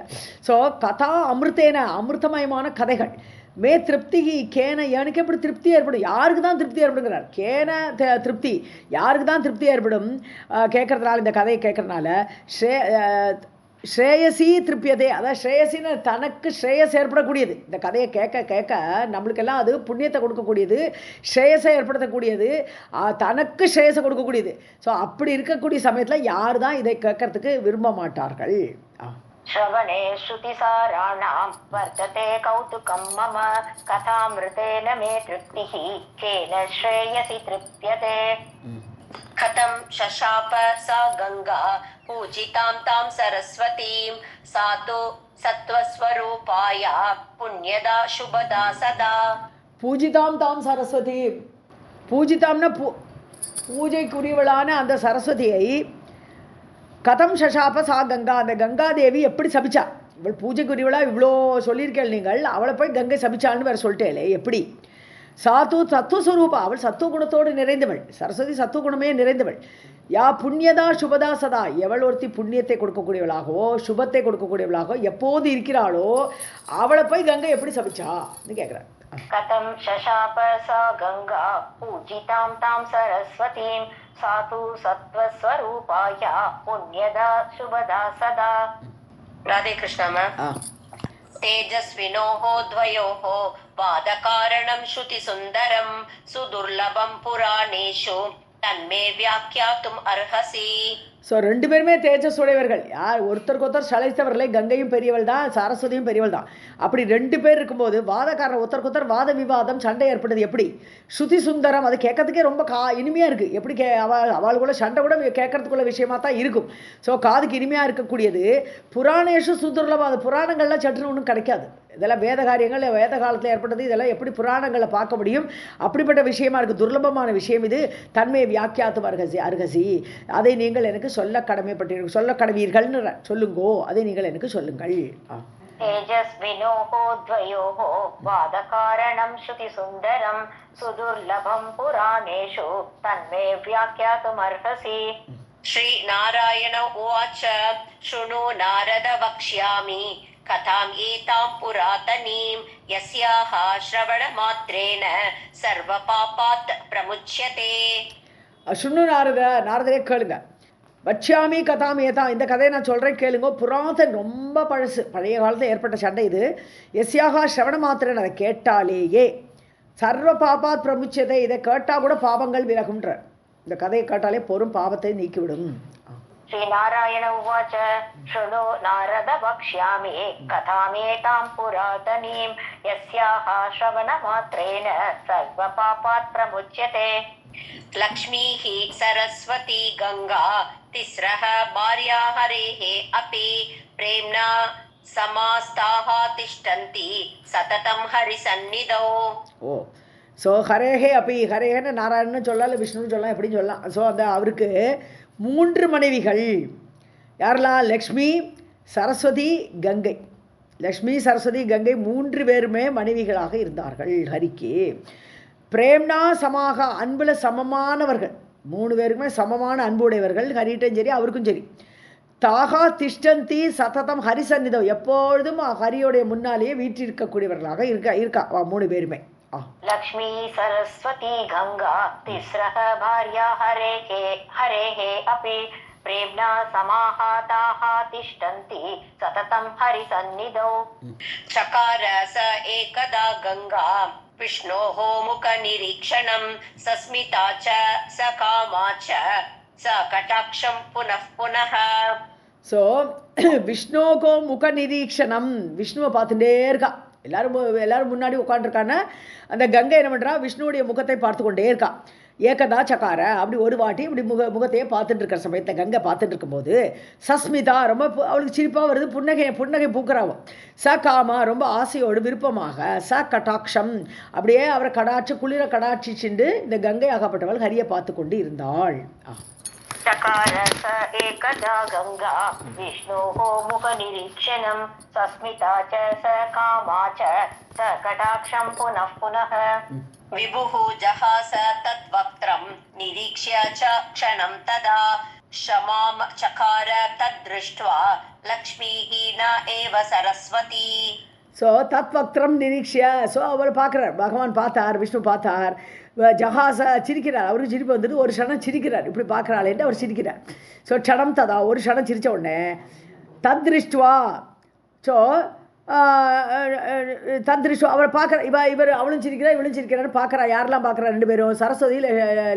Speaker 2: ஸோ கதா அமிர்தேன, அமிர்தமயமான கதைகள். மே திருப்தி கேன, எனக்கு எப்படி திருப்தி ஏற்படும், யாருக்கு தான் திருப்தி ஏற்படுங்கிறார். கேன திருப்தி, யாருக்கு தான் திருப்தி ஏற்படும் கேட்கறதுனால, இந்த கதையை கேட்கறதுனால. ஸ்ரேயசி திருப்தியதே, அதான் ஸ்ரேயசின்னு தனக்கு ஸ்ரேயஸ் ஏற்படக்கூடியது. இந்த கதையை கேட்க கேட்க நம்மளுக்கெல்லாம் அது புண்ணியத்தை கொடுக்கக்கூடியது, ஸ்ரேயஸை ஏற்படுத்தக்கூடியது, தனக்கு ஸ்ரேயஸை கொடுக்கக்கூடியது. ஸோ அப்படி இருக்கக்கூடிய சமயத்தில் யார் தான் இதை கேட்கறதுக்கு விரும்ப மாட்டார்கள்.
Speaker 1: ஸ்ரவணே ஸ்ருதி சாராணாம் வர்த்ததே கௌதுகம் மம கதாமிருதேன மே திருப்திஹி கேன ஸ்ரேயசி திருப்யதே. கதம் ஷஷாப சா கங்கா பூஜிதாம் தாம் சரஸ்வதீம் சாது சத்வஸ்வரூபாயா புண்ணியதா சுபதா சதா.
Speaker 2: பூஜிதாம் தாம் சரஸ்வதி, பூஜிதாம்னா பூஜைக்குரியவளான அந்த சரஸ்வதியை கதம் ஷஷாப சா கங்கா, அந்த கங்காதேவி எப்படி சபிச்சா, இவள் பூஜைக்குரியவளா இவ்வளோ சொல்லியிருக்கேள் நீங்கள், அவளை போய் கங்கை சபிச்சான்னு வேறு சொல்லிட்டேலே எப்படி. சாத்து சத்துவஸ்வரூபா, அவள் சத்துவ குணத்தோடு நிறைந்தவள், சரஸ்வதி சத்துவ குணமே நிறைந்தவள். யா புண்ணியதா சுபதா சதா, எவள் ஒருத்தி புண்ணியத்தை கொடுக்கக்கூடியவளாகவோ சுபத்தை கொடுக்கக்கூடியவளாகவோ எப்போது இருக்கிறாளோ அவளை போய் கங்கை எப்படி சபிச்சான்னு கேட்குறாள்.
Speaker 1: கதம் ஷஷாப சா கங்கா பூஜிதாம் தாம் சரஸ்வதீம் சாது சத்வஸ்வரூபாயா புண்ணியதா சுபதா சதா. ராதே கிருஷ்ணா மேம். तेजस्विनोः द्वयोः वादकारणं श्रुतिसुन्दरं सुदुर्लभं पुराणेषु तन्मे व्याख्यातुम् अर्हसि.
Speaker 2: ஸோ ரெண்டு பேருமே தேஜஸ் உடையவர்கள். யார் ஒருத்தருக்கு ஒருத்தர் சளைத்தவர்களே, கங்கையும் பெரியவள் தான், சரஸ்வதியும் பெரியவள் தான். அப்படி ரெண்டு பேர் இருக்கும்போது வாதக்காரர் ஒருத்தருக்கு ஒருத்தர் வாத விவாதம் சண்டை ஏற்பட்டது எப்படி. ஸ்ருதி சுந்தரம், அது கேட்கறதுக்கே ரொம்ப இனிமையாக இருக்குது. எப்படி அவளுக்குள்ள சண்டை கூட கேட்கறதுக்குள்ள விஷயமா தான் இருக்கும். ஸோ காதுக்கு இனிமையாக இருக்கக்கூடியது. புராணேஷு சுதுர்லபம், அது புராணங்கள்லாம் சட்டுன்னு ஒன்றும் கிடைக்காது. இதெல்லாம் வேத காரியங்கள், வேத காலத்தில் ஏற்பட்டது. இதெல்லாம் எப்படி புராணங்களை பார்க்க முடியும், அப்படிப்பட்ட விஷயமா இருக்குது, துர்லபமான விஷயம் இது. தன்மை வியாக்கியாத்து அருகசி, அதை நீங்கள் எனக்கு சொல்ல கடமைப்பட்டீர்கள், சொல்ல கடவீர்கள்னு சொல்லுங்கோ, அதை நீங்கள் எனக்கு சொல்லுங்கள்.
Speaker 1: तेजस्विनोः द्वयोः वादकारणं श्रुतिसुन्दरं सुदुर्लभं पुराणेषु तन्मे व्याख्यातुमर्हसि। श्रीनारायण उवाच शृणु नारद वक्ष्यामि कथाम् एतां पुरातनीं यस्याः श्रवणमात्रेण सर्वपापात् प्रमुच्यते।
Speaker 2: சுண்ணு நாரதரே கேளுங்க. வட்சியாமி கதாமி ஏதான், இந்த கதையை நான் சொல்கிறேன் கேளுங்க. புராதன், ரொம்ப பழைய காலத்தில் ஏற்பட்ட சண்டை இது. எஸ்யாக ஸ்ரவண மாத்திரன், அதை கேட்டாலேயே சர்வ பாபாத் பிரமுச்சதை, இதை கேட்டால் கூட பாவங்கள் விலகுன்ற. இந்த கதையை கேட்டாலே பொறும் பாவத்தை நீக்கிவிடும்.
Speaker 1: श्रीनारायण उवाच शृणु नारद वक्ष्यामि कथामेतां पुरातनीं यस्याः श्रवणमात्रेण सर्वपापात् प्रमुच्यते। लक्ष्मीः सरस्वती गंगा तिस्रः भार्या हरेः अपि प्रेम्णा समास्ताः तिष्ठन्ति सततं हरिसन्निधौ।
Speaker 2: ஓ, ஸோ ஹரேஹே அப்பி, ஹரேஹன்னு நாராயணன்னு சொல்லலாம், இல்லை விஷ்ணுன்னு சொல்லலாம், எப்படின்னு சொல்லலாம். ஸோ அந்த அவருக்கு 3 மனைவிகள். யாரெல்லாம்? லக்ஷ்மி, சரஸ்வதி, கங்கை. லக்ஷ்மி, சரஸ்வதி, கங்கை 3 பேருமே மனைவிகளாக இருந்தார்கள் ஹரிக்கு. பிரேம்னா சமாக, அன்பில் சமமானவர்கள். 3 பேருக்குமே சமமான அன்புடையவர்கள், ஹரிட்டும் சரி அவருக்கும் சரி. தாகா திஷ்டந்தி சததம் ஹரிசன்னிதம், எப்பொழுதும் ஹரியோடைய முன்னாலேயே வீற்றிருக்கக்கூடியவர்களாக இருக்கா 3 பேருமே.
Speaker 1: लक्ष्मी सरस्वती गंगा तिस्रः भार्या हरेः अपि प्रेम्णा समाहाताः तिष्ठन्ति सततं हरिसन्निधौ। चकार स एकदा गंगा विष्णोः मुखनिरीक्षणं सस्मिता च स कामा च स कटाक्षं पुनः पुनः।
Speaker 2: ஸோ விஷ்ணுக்கோ முக நிரீக்ஷணம், விஷ்ணுவை பார்த்துட்டே இருக்கா. எல்லாரும் முன்னாடி உட்காந்துருக்கான அந்த கங்கை என்ன பண்ணுறா? விஷ்ணுவுடைய முகத்தை பார்த்து கொண்டே இருக்கா. ஏகதா சக்கார, அப்படி ஒரு வாட்டி இப்படி முகத்தையே பார்த்துட்டு இருக்கிற சமயத்தை கங்கை பார்த்துட்டு இருக்கும்போது சஸ்மிதா, ரொம்ப அவளுக்கு சிரிப்பாக வருது, புன்னகை பூக்குறாவும். ச காமா, ரொம்ப ஆசையோடு விருப்பமாக. ச கட்டாட்சம், அப்படியே அவரை குளிர கடாட்சிச்சுண்டு இந்த கங்கை ஆகப்பட்டவள் ஹரியை பார்த்து கொண்டு இருந்தாள்.
Speaker 1: चकार स एकदा गंगा विष्णोः मुखनिरीक्षणं सस्मिता च स कामा च स कटाक्षं पुनः पुनः। विभुः जहास तद्वक्त्रं निरीक्ष्य च क्षणं तदा क्षमां चकार तद्दृष्ट्वा लक्ष्मीः न एव सरस्वती।
Speaker 2: ஸோ தத்வக்திரம் நிரீக்ஷிய, ஸோ அவர் பார்க்குறார், பகவான் பார்த்தார், விஷ்ணு பார்த்தார். ஜஹாச சிரிக்கிறார், அவருக்கு சிரிப்பு வந்துட்டு ஒரு க்ஷணம் சிரிக்கிறார், இப்படி பார்க்குறாளேன்ட்டு அவர் சிரிக்கிறார். ஸோ க்ஷணம் ததா, ஒரு க்ஷணம் சிரித்த உடனே தத்ருஷ்டுவா, ஸோ தத்ருஷ்டுவா அவரை பார்க்குற இவர் அவளும் சிரிக்கிறா இவளும் சிரிக்கிறான்னு பார்க்குறா. யாரெல்லாம் பார்க்குறா? 2 பேரும், சரஸ்வதி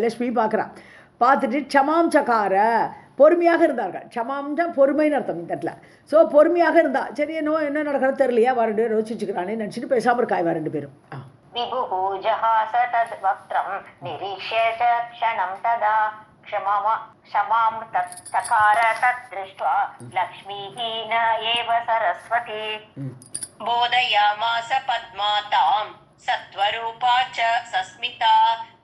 Speaker 2: லக்ஷ்மி பார்க்குறா. பார்த்துட்டு க்ஷமாம் சக்கார, பொறுமையாக இருந்தார்கள். க்ஷமாம்னா பொறுமைன்னு அர்த்தம் இந்த இடத்துல. ஸோ பொறுமையாக இருந்தா. சரி, என்ன நடக்கிறது தெரியலையா, வர 2 பேரும் யோசிச்சுக்கிறானே நினச்சிட்டு பேசாமல் இருக்காய் 2 பேரும்.
Speaker 1: विभुः जहास तद्वक्त्रं निरीक्ष्य च क्षणं तदा क्षमां चकार तद्दृष्ट्वा लक्ष्मीः न एव सरस्वती। बोधयामास पद्मातां सत्वरूपा च सस्मिता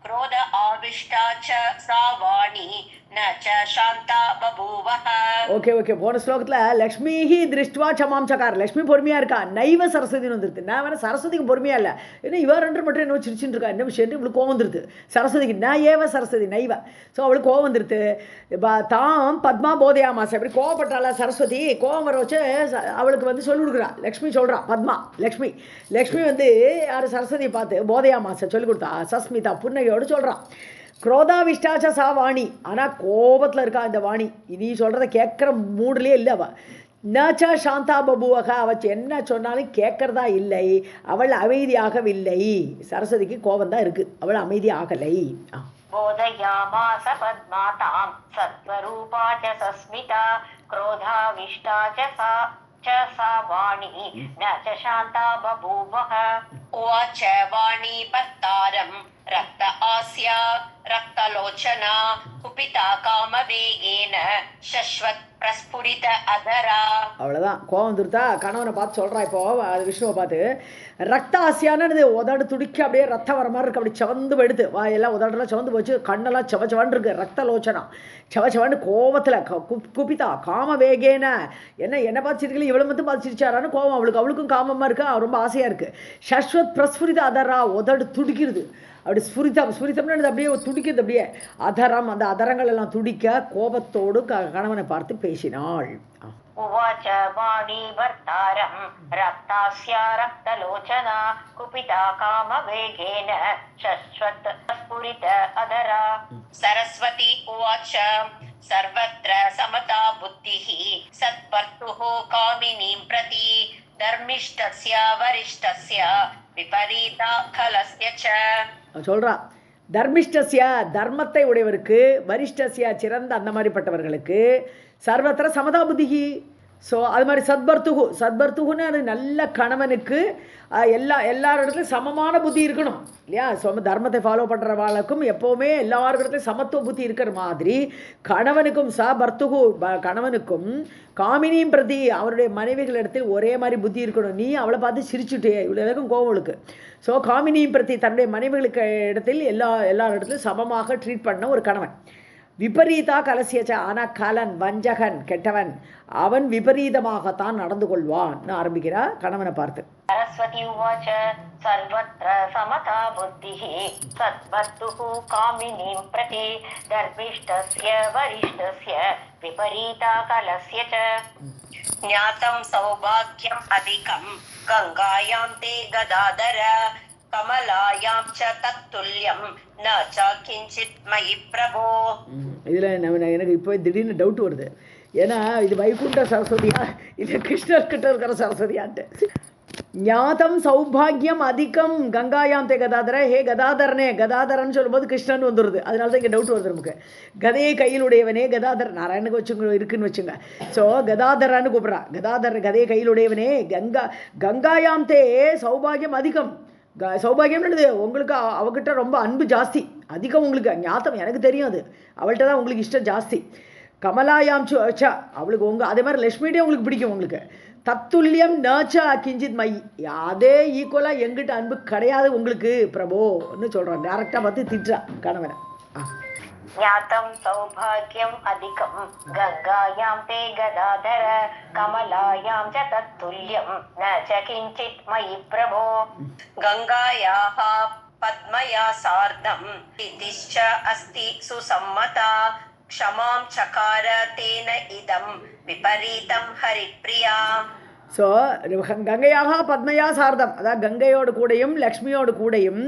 Speaker 1: क्रोध आविष्टा च सा वाणी न च शान्ता बभूवः।
Speaker 2: ஓகே, போன ஸ்லோகத்தில் லக்ஷ்மிஹி திருஷ்டுவா க்ஷமாம் சக்கார், லக்ஷ்மி பொறுமையாக இருக்கா. நைவ சரஸ்வதினு வந்துருக்கு. நான் வேணா சரஸ்வதிக்கு பொறுமையாக இல்லை, ஏன்னா இவ 2 மட்டும் என்ன சிரிச்சுட்டு இருக்கா, என்ன விஷயம், இவளுக்கு கோவம் வந்துருது. சரஸ்வதிக்கு நான் ஏவ சரஸ்வதி நைவ, ஸோ அவளுக்கு கோவம் வந்துருது. தாம் பத்மா போதையாமாசை, அப்படி கோவப்பட்டாளா சரஸ்வதி, கோவம் வர வச்சு அவளுக்கு வந்து சொல்லி கொடுக்குறா. லக்ஷ்மி சொல்கிறான், பத்மா லக்ஷ்மி வந்து யார் சரஸ்வதியை பார்த்து போதையாமாசை சொல்லி கொடுத்தா. சஸ்மிதா புன்னகையோடு சொல்கிறான். குரோதாவிஷ்டாச்ச சா வாணி, ஆனால் கோபத்தில் இருக்கா இந்த வாணி. நீ சொல்கிறத கேட்குற மூடுலேயே இல்லை அவள். நச்ச சாந்தா பபுவக, அவள் என்ன சொன்னாலும் கேட்கறதா இல்லை, அவள் அமைதியாகவில்லை. சரஸ்வதிக்கு கோபம் தான் இருக்குது, அவள் அமைதியாகலை.
Speaker 1: बोधयामास पद्मातां सत्वरूपा च सस्मिता क्रोधाविष्टा च सा वाणी न च शान्ता बभूवः। उवाच वाणी भर्तारं रक्त आस्या रक्तलोचना कुपिता कामवेगेन शश्वत् प्रस्फुरित अधरा.
Speaker 2: அவ்வளோதான். கோவம் வந்துருத்தா கணவனை பார்த்து சொல்கிறா. இப்போ அது விஷ்ணுவை பார்த்து ரக்தாசியானது உதடு துடிக்க அப்படியே ரத்தம் வர மாதிரி இருக்குது. அப்படி செவந்து போயிடுது. வாயெல்லாம் உதடெல்லாம் செவந்து போச்சு. கண்ணெல்லாம் செவச்சவன் இருக்கு. ரத்த லோச்சனா செவச்சவன்னு கோவத்தில் குபிதா காம வேகேன என்ன பார்த்துருக்கீங்களா இவ்வளோ மட்டும் பார்த்துருச்சாரான்னு கோவம் அவளுக்கும் காமமாக இருக்குது. ரொம்ப ஆசையாக இருக்குது. சஸ்வத் பிரஸ்ஃபுரித அதரா உதடு துடிக்கிறது. அப்படி ஸ்புரித்தம்னு அப்படியே துடிக்கிறது. அப்படியே அதரம் அந்த அதரங்கள் எல்லாம் துடிக்க கோபத்தோடு கணவனை பார்த்து பேசினாள்.
Speaker 1: उवाच वाणी भर्तारं रक्तास्या रक्तलोचना कुपिता कामवेगेन शश्वत् स्फुरित अधरा. सरस्वती उवाच सर्वत्र समता बुद्धिः सत्पर्तुः कामिनीं प्रति धर्मिष्ठस्य वरिष्ठस्य विपरीता खलस्य च.
Speaker 2: சொல்றா தர்மிஷ்டஸ்ய தர்மத்தை உடையவருக்கு வரிஷ்டஸ்ய சிறந்த அந்த மாதிரிப்பட்டவர்களுக்கு சர்வத்திர சமதா புத்திகி. ஸோ அது மாதிரி சத்பர்த்துகுன்னு அது நல்ல கணவனுக்கு எல்லாரிடத்துலையும் சமமான புத்தி இருக்கணும் இல்லையா. தர்மத்தை ஃபாலோ பண்ணுறவாளுக்கும் எப்போவுமே எல்லாரிடத்துலையும் சமத்துவ புத்தி இருக்கிற மாதிரி கணவனுக்கும் கணவனுக்கும் காமினியும் பிரதி அவருடைய மனைவிகளிடத்தில் ஒரே மாதிரி புத்தி இருக்கணும். நீ அவளை பார்த்து சிரிச்சுட்டே இவ்வளோ வரைக்கும் கோவலுக்கு. ஸோ காமினியும் பிரதி தன்னுடைய மனைவிகளுக்கு இடத்தில் எல்லா இடத்துலையும் சமமாக ட்ரீட் பண்ண ஒரு கணவன். விபரீதா கலசியச்ச. ஆனால் கலன் வஞ்சகன் கெட்டவன் அவன் விபரீதமாகத்தான் நடந்து கொள்வான் ஆரம்பிக்கிறா கணவனை பார்த்து.
Speaker 1: सरस्वती उवाच सर्वत्र समता बुद्धिः सद्बद्धुः कामिनीं प्रति दर्पिष्टस्य वरिष्ठस्य विपरीता कलस्य च. ज्ञातं सौभाग्यम् अधिकं गङ्गायां ते गदाधर कमलायां च तत्तुल्यं न च किञ्चित् मयि प्रभो.
Speaker 2: இதில் எனக்கு இப்போ திடீர்னு டவுட் வருது. ஏன்னா இது வைகுண்ட சரஸ்வதியா இல்லை கிருஷ்ணர்கிட்ட இருக்கிற சரஸ்வதியான்ட்டு. ஞாதம் சௌபாகியம் அதிகம் கங்காயாம் தே கதாதர. ஹே கதாதரன்னு சொல்லும்போது கிருஷ்ணன் வந்துடுது. அதனால தான் இங்கே டவுட் வருது நமக்கு. கதையை கையிலுடையவனே கதாதர் நாராயணுக்கு வச்சுங்க இருக்குன்னு வச்சுங்க. ஸோ கதாதரான்னு கூப்பிட்றா. கதையை கையிலுடையவனே கங்காயாம் தே சௌபாகியம் அதிகம். சௌபாகியம்ன்றது உங்களுக்கு அவகிட்ட ரொம்ப அன்பு ஜாஸ்தி அதிகம். உங்களுக்கு ஞாத்தம் எனக்கு தெரியும். அது அவள்கிட்ட தான் உங்களுக்கு இஷ்டம் ஜாஸ்தி. கமலாயாம் சா அவளுக்கு அதே மாதிரி லக்ஷ்மிகிட்டே உங்களுக்கு பிடிக்கும். உங்களுக்கு தத்துல்யம் நச்சா கிஞ்சித் மை அதே ஈக்குவலாக எங்கிட்ட அன்பு கிடையாது உங்களுக்கு பிரபோன்னு சொல்கிறான். டேரெக்டாக பார்த்து திட்டுறா கணவனை.
Speaker 1: ज्ञातं सौभाग्यम् अधिकं गङ्गायां ते गदाधर कमलायां च तत्तुल्यं न च किञ्चित् मयि प्रभो. गङ्गायाः पद्मया सार्धं प्रीतिश्च अस्ति सुसम्मता क्षमां चकार तेन इदं विपरीतं हरिप्रिया.
Speaker 2: ஸோ கங்கையாக பத்மையா சார்தம் அதாவது கங்கையோடு கூடையும் லக்ஷ்மியோடு கூடையும்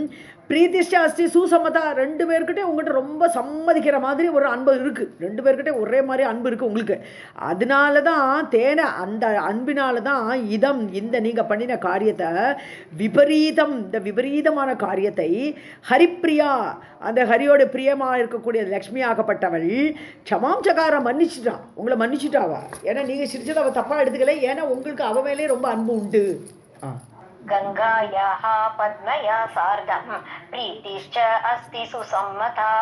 Speaker 2: பிரீதிஷ்ட அஸ்தி சுசம்மதா ரெண்டு பேர்கிட்டே உங்கள்கிட்ட ரொம்ப சம்மதிக்கிற மாதிரி ஒரு அன்பு இருக்குது. ரெண்டு பேர்கிட்டே ஒரே மாதிரி அன்பு இருக்குது உங்களுக்கு. அதனால தான் அந்த அன்பினால தான் இந்த நீங்கள் பண்ணின காரியத்தை இந்த விபரீதமான காரியத்தை ஹரிப்பிரியா அந்த ஹரியோட பிரியமாக இருக்கக்கூடிய லக்ஷ்மி ஆகப்பட்டவள் க்ஷமாம் சகாரம் மன்னிச்சுட்டான். உங்களை மன்னிச்சுட்டாவா. ஏன்னா நீங்கள் சிரிச்சதை அவள் தப்பாக எடுத்துக்கல. ஏன்னா உங்களுக்கு அவ மேலே ரொம்ப அன்பு உண்டு.
Speaker 1: गङ्गायाः पद्मया सार्धं प्रीतिश्च अस्ति सुसम्मता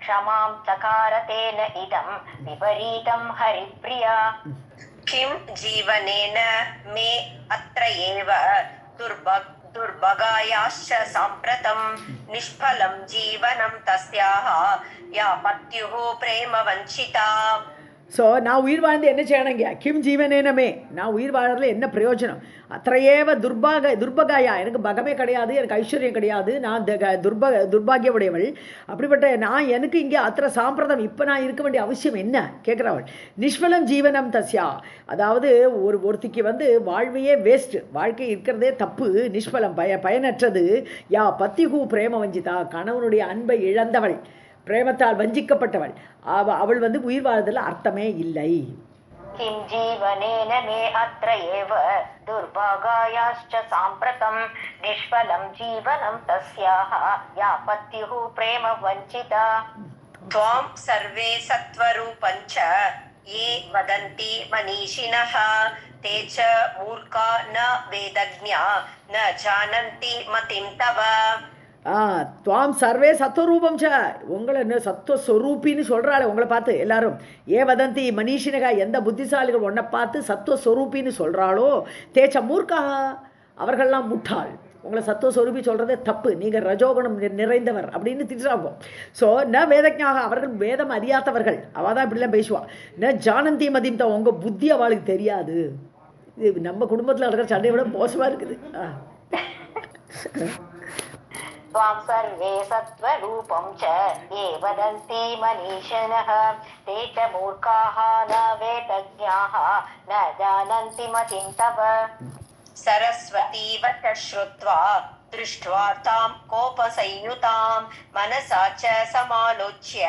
Speaker 1: क्षमां चकार तेन इदं विपरीतं हरिप्रिया. किं जीवनेन मे अत्र एव दुर्भगायाश्च साम्प्रतं निष्फलं जीवनं तस्याः या पत्युः प्रेमवञ्चिता.
Speaker 2: ஸோ நான் உயிர் வாழ்ந்து என்ன செய்யணுங்க. கிம் ஜீவனேனமே நான் உயிர் வாழ்றதுல என்ன பிரயோஜனம். அத்தையேவ துர்பகாயா எனக்கு பகமே கிடையாது, எனக்கு ஐஸ்வர்யம் கிடையாது, நான் துர்பாகிய உடையவள். அப்படிப்பட்ட எனக்கு இங்கே அத்திர சாம்பிரதம் இப்போ நான் இருக்க வேண்டிய அவசியம் என்ன கேட்குறவள். நிஷ்பலம் ஜீவனம் தஸ்யா அதாவது ஒருத்திக்கு வாழ்வையே வேஸ்ட்டு, வாழ்க்கை இருக்கிறதே தப்பு, நிஷ்பலம் பயனற்றது. யா பத்திஹூ பிரேம வஞ்சிதா கணவனுடைய அன்பை இழந்தவள், பிரேமத்தால் வஞ்சிக்கப்பட்டவள், அவள் உயிர் வாழ்வதில் அர்த்தமே இல்லை.
Speaker 1: किं जीवनेन मे अत्र एव दुर्भागायाश्च साम्प्रतं निष्फलं जीवनं तस्याः या पत्युः प्रेम वञ्चिता. त्वां सर्वे सत्त्वरूपञ्च ये वदन्ति मनीषिणः ते च मूर्खा न वेदज्ञा न जानन्ति मतिं तव.
Speaker 2: துவாம் சர்வே சத்வரூபம் ச, உங்களை என்ன சத்வஸ்வரூபின்னு சொல்கிறாள் உங்களை பார்த்து எல்லாரும். ஏ வதந்தி மனிஷினகா, எந்த புத்திசாலிகள் உன்னை பார்த்து சத்வஸ்வரூபின்னு சொல்கிறாளோ தேச்ச மூர்க்கா, அவர்கள்லாம் முட்டாள். உங்களை சத்துவஸ்வரூபி சொல்கிறதே தப்பு, நீங்கள் ரஜோகுணம் நிறைந்தவர் அப்படின்னு திட்டுறாங்க. ஸோ ந வேதஜாக, அவர்கள் வேதம் அறியாதவர்கள், அவள் தான் இப்படிலாம் பேசுவாள். ந ஜானந்தி மதிம் தான், உங்கள் புத்தி அவளுக்கு தெரியாது. இது நம்ம குடும்பத்தில் நடக்கிற சண்டையை விட மோசமாக இருக்குது.
Speaker 3: त्वां सर्वे सत्त्वरूपं च ये वदन्ति मनीषिणः ते च मूर्खाः न वेदज्ञाः न जानन्ति मतिं तव.
Speaker 1: सरस्वती वच श्रुत्वा दृष्ट्वा तां कोपसंयुतां मनसा च समालोच्य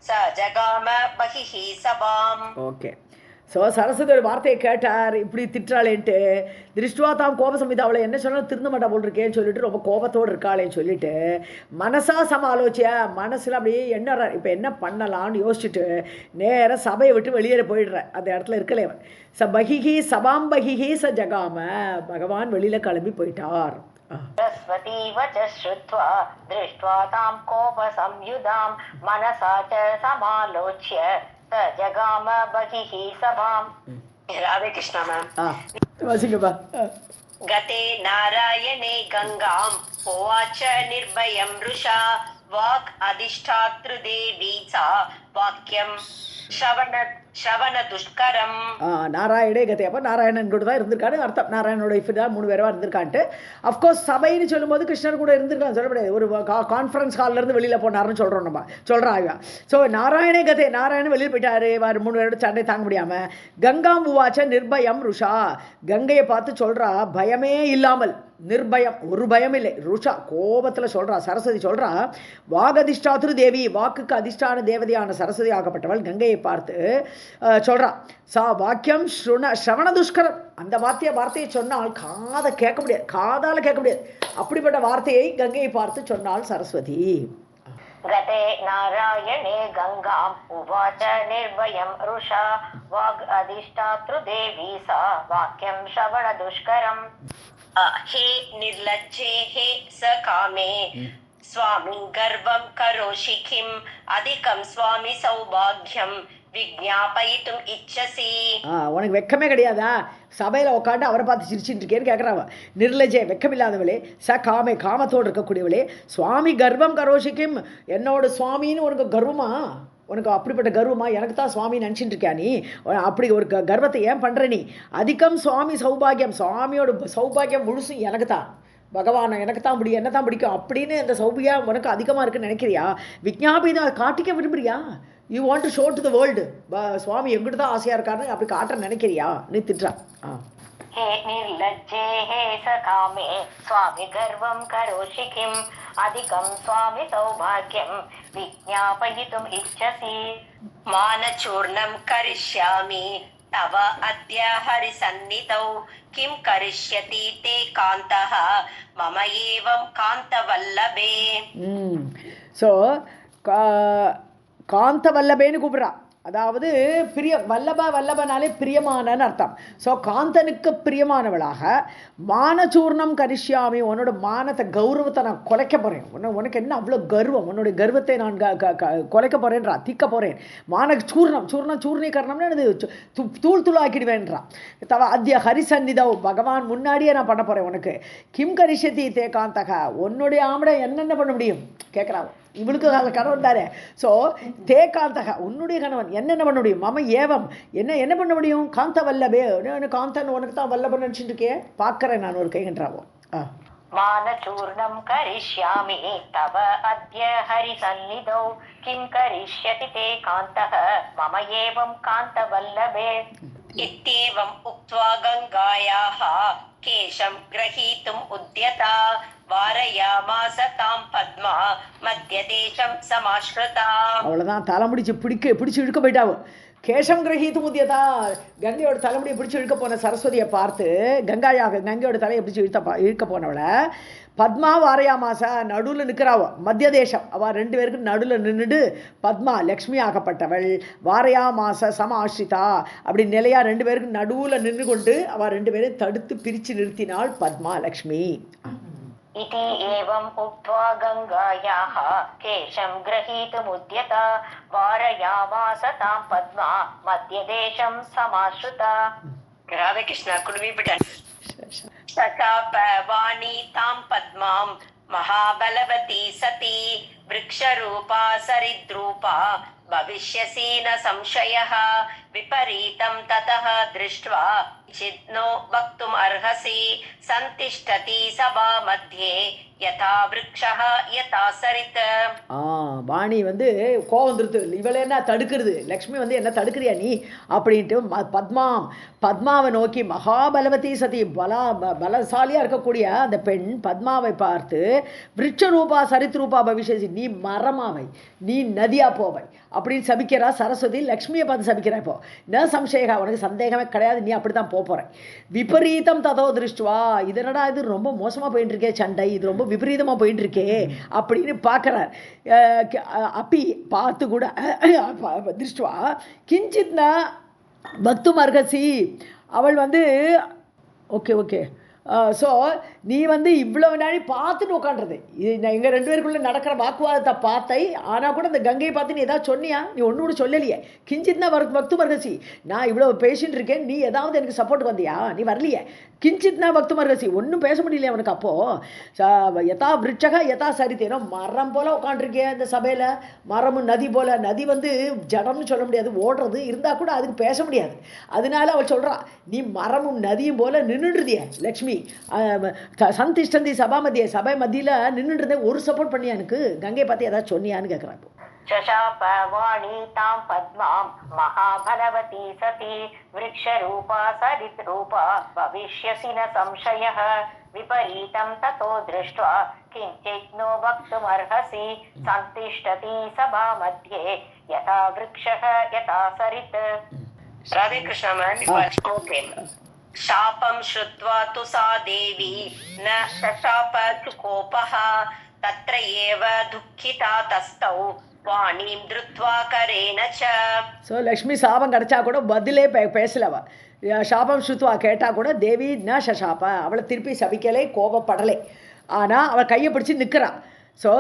Speaker 1: स जगाम बहिः सभाम्.
Speaker 2: ஓகே. ஸோ சரஸ்வதியோட வார்த்தையை கேட்டார், இப்படி திட்டாளேன்ட்டு. திருஷ்டுவா தாம் கோப சமிதா, அவளை என்ன சொன்னாலும் திருந்த மாட்டா போல் இருக்கேன்னு சொல்லிட்டு ரொம்ப கோபத்தோடு இருக்காளேன்னு சொல்லிட்டு மனசா சமாலோச்சியா, மனசில் அப்படியே என்ன இப்போ என்ன பண்ணலான்னு யோசிச்சுட்டு நேராக சபையை விட்டு வெளியேற போயிடுறேன். அந்த இடத்துல இருக்கலைவன். பகிஹி சபாம் பகிஹி ச ஜகாம, பகவான் வெளியில் கிளம்பி போயிட்டார்.
Speaker 3: सरस्वती वच श्रुत्वा दृष्ट्वा तां कोपसंयुधां मनसा च समालोच्य स जगाम बहिः सभाम्.
Speaker 1: राधे कृष्णा मैम.
Speaker 2: வாசிங்கப்பா.
Speaker 1: गते नारायणे गंगां उवाच निर्भयं वृषा वाक् अधिष्ठातृदेवी सा वाक्यं श्रवण दुष्करम.
Speaker 2: நாராயணே கதை. அப்போ நாராயணன் கூட தான் இருந்திருக்காரு அர்த்தம். நாராயணோட இஃப் தான் 3 பேராக இருந்திருக்கான்ட்டு. அஃப்கோர்ஸ் சபைன்னு சொல்லும்போது கிருஷ்ணர் கூட இருந்திருக்கான்னு சொல்ல முடியாது. ஒரு கான்ஃபரன்ஸ் ஹால்லேருந்து வெளியில் போனார்னு சொல்கிறோம் நம்ம, சொல்கிறாங்க. ஸோ நாராயணே கதை, நாராயணன் வெளியில் போயிட்டாரு. 3 பேரோட சண்டை தாங்க முடியாமல். கங்காம் உவாச்ச நிர்பயம் ருஷா, கங்கையை பார்த்து சொல்கிறா பயமே இல்லாமல், நிர்பயம், ஒரு பயம் இல்லை. ருஷா கோபத்தில் சொல்கிறா, சரஸ்வதி சொல்கிறா வாகதிஷ்டாத்ரு தேவி, வாக்குக்கு அதிஷ்டான தேவதையான சரஸ்வதி ஆகப்பட்டவள் கங்கையை பார்த்து சொல்கிறா சா வாக்கியம் ஸ்ரவண துஷ்கரம். அந்த வார்த்தையை சொன்னால் காதை கேட்க முடியாது, காதால் கேட்க முடியாது. அப்படிப்பட்ட வார்த்தையை கங்கையை பார்த்து சொன்னால் சரஸ்வதி.
Speaker 3: गते नारायणे गंगाम् उवाच निर्भयं रुषा वाग् अधिष्ठातृदेवी सा वाक्यं श्रवणदुष्करम्.
Speaker 1: हे निर्लज्जे हे सकामे स्वामी गर्वं करोषि किम् अधिकं स्वामी सौभाग्यं விஜ்ஞாபயித்தும் இச்சசி.
Speaker 2: உனக்கு வெக்கமே கிடையாதா? சபையில் உட்காந்து அவரை பார்த்து சிரிச்சுட்டு இருக்கேன்னு கேட்குறாவ. நிர்லஜே, வெக்கமில்லாதவளே. ச காமே, காமத்தோடு இருக்கக்கூடியவளே. சுவாமி கர்வம் கரோஷிக்கும், என்னோட சுவாமின்னு உனக்கு கர்வமா? உனக்கு அப்படிப்பட்ட கர்வமா? எனக்கு தான் சுவாமி நினச்சிட்டு இருக்கியா நீ? அப்படி ஒரு கர்வத்தை ஏன் பண்ணுற நீ? அதிகம் சுவாமி சௌபாகியம், சுவாமியோட சௌபாகியம் முழுசும் எனக்கு தான். பகவான் எனக்கு தான் பிடிக்கும், என்ன தான் பிடிக்கும் அப்படின்னு அந்த சௌபாகியம் உனக்கு அதிகமாக இருக்குன்னு நினைக்கிறியா? விஜ்ஞாபிதம் அதை காட்டிக்க விரும்புறியா? You want to show to the world, சுவாமி எங்கிட்ட தான் ஆசையாக இருக்காருன்னு அப்படி காட்ட நினைக்கிறியா? நீ திட்டுறா.
Speaker 3: हे निर्लज्जे हे सकामे स्वामी गर्वं करोषि किम् अधिकं स्वामी सौभाग्यं विज्ञापयितुम् इच्छसि.
Speaker 1: मानचूर्णं करिष्यामि तव अद्य हरिसन्निधौ किं करिष्यति ते कान्तः मम एवं कान्तवल्लभे.
Speaker 2: ஸோ காந்த வல்லபேன்னு கூப்பிட்றா. அதாவது பிரிய வல்லபனாலே பிரியமானன்னு அர்த்தம். ஸோ காந்தனுக்கு பிரியமானவளாக மானச்சூர்ணம் கரிஷ்யாமி, உன்னோட மானத்தை கௌரவத்தை நான் குலைக்க போகிறேன். உனக்கு என்ன அவ்வளோ கர்வம்? உன்னுடைய கர்வத்தை நான் குலைக்க போகிறேன்றா, திக்க போகிறேன். சூர்ணீகரணம்னு எனது தூள் தூளாக்கிடுவேன்றா. தவ அத்திய ஹரிசன்னிதவ், பகவான் முன்னாடியே நான் பண்ண போகிறேன் உனக்கு. கிம் கரிஷதி தே காந்தக, உன்னுடைய ஆம்பளை என்னென்ன பண்ண முடியும் கேட்குறாங்க. இவளுக்கு கணவன் தானே. ஸோ தே காந்தக, உன்னுடைய கணவன் என்னென்ன பண்ண முடியும்? மம ஏவம், என்ன பண்ண முடியும்? காந்த வல்லபே, காந்தன் உனக்கு தான் வல்லபன் நினச்சிட்டு இருக்கேன், பார்க்குறேன் நான் ஒரு கைகன்றாவோ.
Speaker 3: मानचूर्णं करिष्यामि तव अद्य हरिसन्निधौ किं करिष्यति ते कान्तः मम एवं कान्तवल्लभे.
Speaker 1: इत्येवम् उक्त्वा गङ्गायाः केशं ग्रहीतुम् उद्यता वारयामास तां पद्मा मध्यदेशं समाश्रिता.
Speaker 2: அவ்வளோதான், தலைமுடிச்சு பிடிச்சு இழுக்க போயிட்டாவோ. கேஷம் கிரகித்து முதியதா, கங்கையோட தலைமுடியை பிடிச்சி இழுக்க போன சரஸ்வதியை பார்த்து கங்கையோட தலையை பிடிச்சி இழுக்க போனவளை பத்மா வாரையாமாசா, நடுவில் நிற்கிறாவோ. மத்திய தேசம், அவள் 2 பேருக்கு நடுவில் நின்றுடு பத்மா லக்ஷ்மி ஆகப்பட்டவள். வாரையாமாச சம ஆஷ்ரிதா, அப்படி நிலையா 2 பேருக்கு நடுவில் நின்று கொண்டு அவள் 2 பேரையும் தடுத்து பிரித்து நிறுத்தினாள் பத்மா லக்ஷ்மி.
Speaker 3: इति एवम् उक्त्वा गङ्गायाः केशं ग्रहीतुमुद्यत वारयामास तां Padma मध्यदेशं समाश्रुता.
Speaker 1: Radhe Krishna. Could we be done? सचाप वाणी तां पद्मां महाबलवती सती वृक्षरूपा सरिद्रूपा भविष्यसि न संशयः विपरीतं ततः दृष्ट्वा चिद्नो वक्तुम् अर्हसि सन्तिष्ठति सभा मध्ये யதா விருக்ஷஹ யதா சரித்.
Speaker 2: வாணி வந்து கோவம் வந்துருது, இவளை என்ன தடுக்கிறது, லக்ஷ்மி வந்து என்ன தடுக்கிறியா நீ அப்படின்ட்டு பத்மாவை நோக்கி மகாபலவதி சதி பலசாலியாக இருக்கக்கூடிய அந்த பெண் பத்மாவை பார்த்து விருட்சரூபா சரித்ரூபா பவிஷ்யசி, நீ மரமாவை, நீ நதியா போவை அப்படின்னு சபிக்கிறா சரஸ்வதி. லக்ஷ்மியை பார்த்து சபிக்கிறா. இப்போ ந சம்சயகா, உனக்கு சந்தேகமே கிடையாது, நீ அப்படி தான் போகிறேன். விபரீதம் ததோ திருஷ்டுவா, இதனடா இது ரொம்ப மோசமாக போயிட்டு இருக்கே சண்டை, இது ரொம்ப விபரீதமாக போயிட்டு இருக்கே அப்படின்னு பார்க்குறார். அப்பி பார்த்து கூட திருஷ்டுவா கிஞ்சித்னா பக்தும் அர்ஹசி, அவள் வந்து ஓகே ஸோ நீ வந்து இவ்வளோ நாளி பார்த்துட்டு உட்காண்றது, இது எங்கள் ரெண்டு பேருக்குள்ளே நடக்கிற வாக்குவாதத்தை பார்த்தை. ஆனால் கூட இந்த கங்கையை பார்த்து நீ ஏதாவது சொன்னியா? நீ ஒன்று கூட சொல்லலையே. கிஞ்சித்னா பக்து மர்கசி, நான் இவ்வளோ பேசிகிட்டு இருக்கேன், நீ ஏதாவது எனக்கு சப்போர்ட் வந்தியா? நீ வரலையே. கிஞ்சித்னா பக்து மர்கசி, ஒன்றும் பேச முடியல அவனுக்கு. அப்போது யதா விருட்சக யதா சரித்தேனோ, மரம் போல் உட்காண்டிருக்கேன் இந்த சபையில், மரமும் நதி போல். நதி வந்து ஜடம்னு சொல்ல முடியாது, ஓடுறது இருந்தால் கூட அதுக்கு பேச முடியாது. அதனால அவள் சொல்கிறான், நீ மரமும் நதியும் போல் நின்றுடுறிய லக்ஷ்மி. சந்திஷ்டந்தி சபா மத்திய, சபை மத்தியில் நின்றுன்றதே ஒரு சப்போர்ட் பண்ணியா எனக்கு? கங்கை பார்த்து ஏதாவது சொன்னியான்னு கேட்குறான்.
Speaker 3: शशाप वाणी तां पद्मां महाबलवती सती वृक्षरूपा सरिद्रूपा भविष्यसि न संशयः विपरीतं ततो दृष्ट्वा किञ्चित् नो वक्तुमर्हसि सन्तिष्ठति सभा मध्ये यथा वृक्षः यथा सरित्.
Speaker 1: राधे कृष्ण मैम. शापं श्रुत्वा तु सा देवी न शशाप चुकोपः तत्र एव दुःखिता तस्थौ வாணீம் திருத்வா கரேன ச.
Speaker 2: ஸோ லக்ஷ்மி சாபம் கிடச்சா கூட பதிலே பேசலவா. சாபம் ஸ்ருத்வா கேட்டால் கூட தேவி ந சசாப, அவளை திருப்பி சபிக்கலை, கோபப்படலை. ஆனால் அவள் கையை பிடிச்சி நிற்கிறான். ஸோ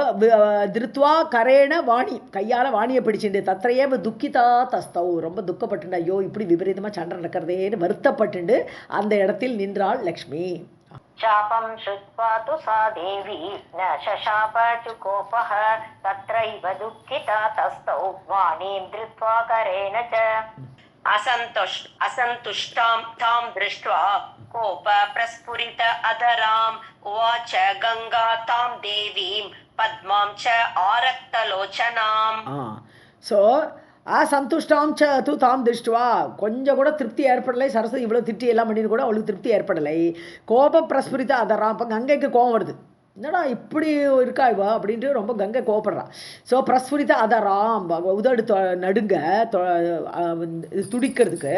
Speaker 2: திருத்வா கரேன வாணி, கையால் வாணியை பிடிச்சிட்டு தத்திரையே துக்கிதா தஸ்தவ், ரொம்ப துக்கப்பட்டுண்டு, ஐயோ இப்படி விபரீதமாக சண்டை நடக்கிறதேன்னு வருத்தப்பட்டுண்டு அந்த இடத்தில் நின்றாள் லக்ஷ்மி.
Speaker 3: शापं श्रुत्वा तु सा देवी न शशाप चुकोपः तत्रैव दुःखिता तस्थौ वाणीं धृत्वा करेण च.
Speaker 1: असन्तुष्टां तां दृष्ट्वा कोप प्रस्फुरित अधराम् उवाच गंगा तां देवीं पद्मां च आरक्तलोचनाम्.
Speaker 2: ஸோ சந்துஷ்டாம் ச தூ தாம் திருஷ்டுவா, கொஞ்சம் கூட திருப்தி ஏற்படலை. சரஸ்வதி இவ்வளோ திட்டி எல்லாம் பண்ணிட்டு கூட அவளுக்கு திருப்தி ஏற்படலை. கோப பிரஸ்புரித்த அதராம், இப்போ கங்கைக்கு கோபம் வருது, என்னடா இப்படி இருக்கா இவா அப்படின்ட்டு ரொம்ப கங்கை கோபப்படுறான். ஸோ பிரஸ்புரித்த அதராம், உதடு நடுங்க துடிக்கிறதுக்கு.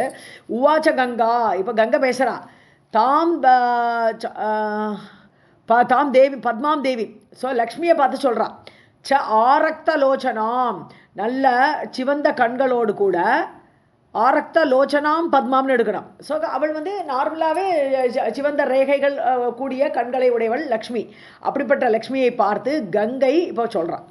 Speaker 2: உவாச்ச கங்கா, இப்போ கங்கை பேசுகிறான். தாம் தேவி பத்மாம் தேவி, ஸோ லக்ஷ்மியை பார்த்து சொல்கிறான். ச ஆரக்த லோச்சனாம், நல்ல சிவந்த கண்களோடு கூட, ஆரக்த லோச்சனாம் பத்மாம்னு எடுக்கணும். ஸோ அவள் வந்து நார்மலாகவே சிவந்த ரேகைகள் கூடிய கண்களை உடையவள் லக்ஷ்மி. அப்படிப்பட்ட லக்ஷ்மியை பார்த்து கங்கை இப்போ சொல்கிறான்.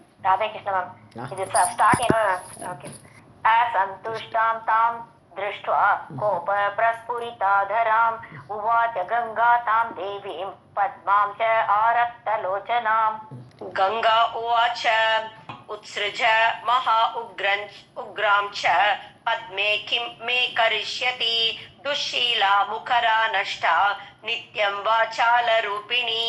Speaker 3: दृष्ट्वा कोप प्रस्फुरिताधराम् उवाच गंगा तां देवीं पद्मां च आरक्तलोचनाम्.
Speaker 1: गंगा उवाच उत्सृज महा उग्रां च पद्मे किं मे करिष्यति दुःशीला मुखरा नष्टा नित्यं वाचालरूपिणी.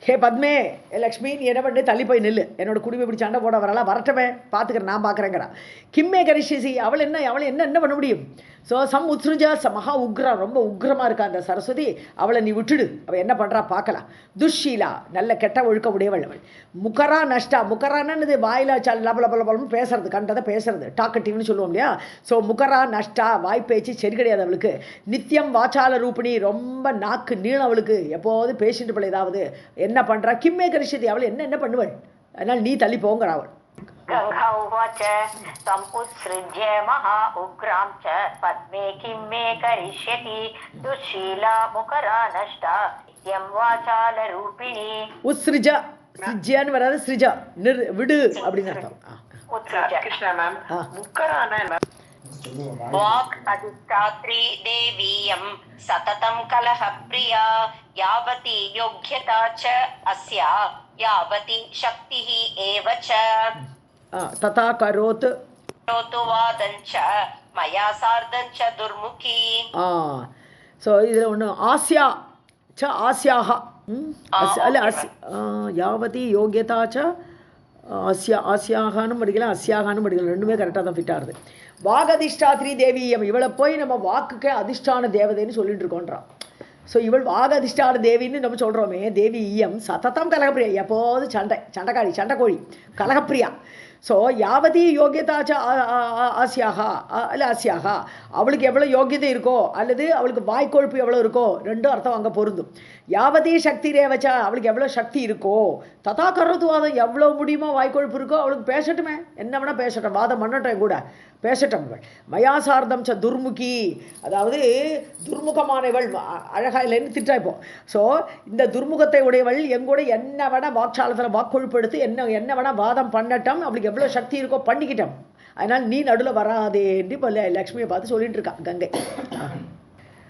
Speaker 2: ஹே பத்மே, லக்ஷ்மி நீ என்ன பண்ணு, தள்ளி போய் நில்லு, என்னோட குடிமை இப்படி சண்டை போட வரலாம், வரட்டவே பார்த்துக்கிறேன், நான் பார்க்குறேங்கிறான். கிம்மே கரிஷிசி, அவள் என்ன பண்ண முடியும்? ஸோ சம் உத்ருஜா மகா உக்ரா, ரொம்ப உக்ரமாக இருக்கா அந்த சரஸ்வதி, அவளை நீ விட்டுடு, அவள் என்ன பண்ணுறா பார்க்கலாம். துஷீலா, நல்ல கெட்ட ஒழுக்க உடையவள் அவள். முக்கரா நஷ்டா, முக்கரானது வாயிலா சால் லபலபலபலம் பேசுறது, கண்டதை பேசுறது, டாக்கட்டிவ்னு சொல்லுவோம் இல்லையா. ஸோ முக்கரா நஷ்டா, வாய்ப்பேச்சு சரி கிடையாது அவளுக்கு. நித்தியம் வாச்சால ரூபிணி, ரொம்ப நாக்கு நீளம் அவளுக்கு, எப்போது பேசிட்டு போல ஏதாவது என்ன பண்ணுறா. கிம்மே கரிஷதி, அவள் என்ன பண்ணுவள், அதனால் நீ தள்ளி போங்கிற அவள்.
Speaker 3: गंगा उवाच समुत्सृज्य महा उग्रां च पद्मे किं मे करिष्यति दुःशीला मुखरा नष्टा नित्यं वाचालरूपिणी
Speaker 2: உஸ்ரிஜா சிஜ்யான்னு வராது ஸ்ரிஜா விடு அப்படின்னு அர்த்தம்.
Speaker 3: कृष्ण मैम
Speaker 2: हाँ।
Speaker 3: मुक्कराना है
Speaker 1: वाक् अधिष्ठात्री देवीयं सततं कलहप्रिया यावती योग्यता च अस्या यावती शक्तिः एव च
Speaker 2: ததா கரோத்
Speaker 1: करोतु वादं च मया सार्धं च दुर्मुखी.
Speaker 2: ஸோ இதில் ஒன்று ஆசியா ச ஆசியாக அல்ல யாவதி யோகியதா ச ஆசியாகான்னு படிக்கலாம் அஸ்யாகான்னு படிக்கலாம், ரெண்டுமே கரெக்டாக தான் ஃபிட் ஆகுது. வாகதிஷ்டாத்ரி தேவியம், இவளை போய் நம்ம வாக்குக்கு அதிஷ்டான தேவதைன்னு சொல்லிட்டு இருக்கோன்றான். ஸோ இவள் வாகதிஷ்டான தேவின்னு நம்ம சொல்கிறோமே, தேவி ஈயம் சததம் கலகப்பிரியா, எப்போது சண்டைக்காளி சண்டைக்கோழி கலகப்பிரியா. ஸோ யாவதி யோகியதாச்ச ஆசியாகா அல்ல ஆசியாகா, அவளுக்கு எவ்வளோ யோகியதை இருக்கோ அல்லது அவளுக்கு வாய்க்கொழுப்பு எவ்வளோ இருக்கோ, ரெண்டும் அர்த்தம் அங்கே பொருந்தும். யாவதி சக்தி ரேவச்சா, அவளுக்கு எவ்வளோ சக்தி இருக்கோ, ததா கருத்துவாதம் எவ்வளோ முடியுமோ வாய்க்கொழுப்பு இருக்கோ அவளுக்கு பேசட்டுமே, என்ன வேணால் பேசட்டும், வாதம் பண்ணட்டும் கூட பேசட்டும். இவள் மயாசார்தம் ச துர்முகி, அதாவது துர்முகமானவள், அழகா இல்லைன்னு திட்டாய்ப்போம். ஸோ இந்த துர்முகத்தை உடையவள் எங்கூட என்ன வேணால் வாக்சாலத்தில் வாக்கொழுப்பு எடுத்து என்ன வேணால் வாதம் பண்ணட்டும், அவளுக்கு எவ்வளோ சக்தி இருக்கோ பண்ணிக்கிட்டோம், அதனால் நீ நடுவில் வராதேன்னு இப்போ லக்ஷ்மியை பார்த்து சொல்லிட்டு இருக்கா கங்கை.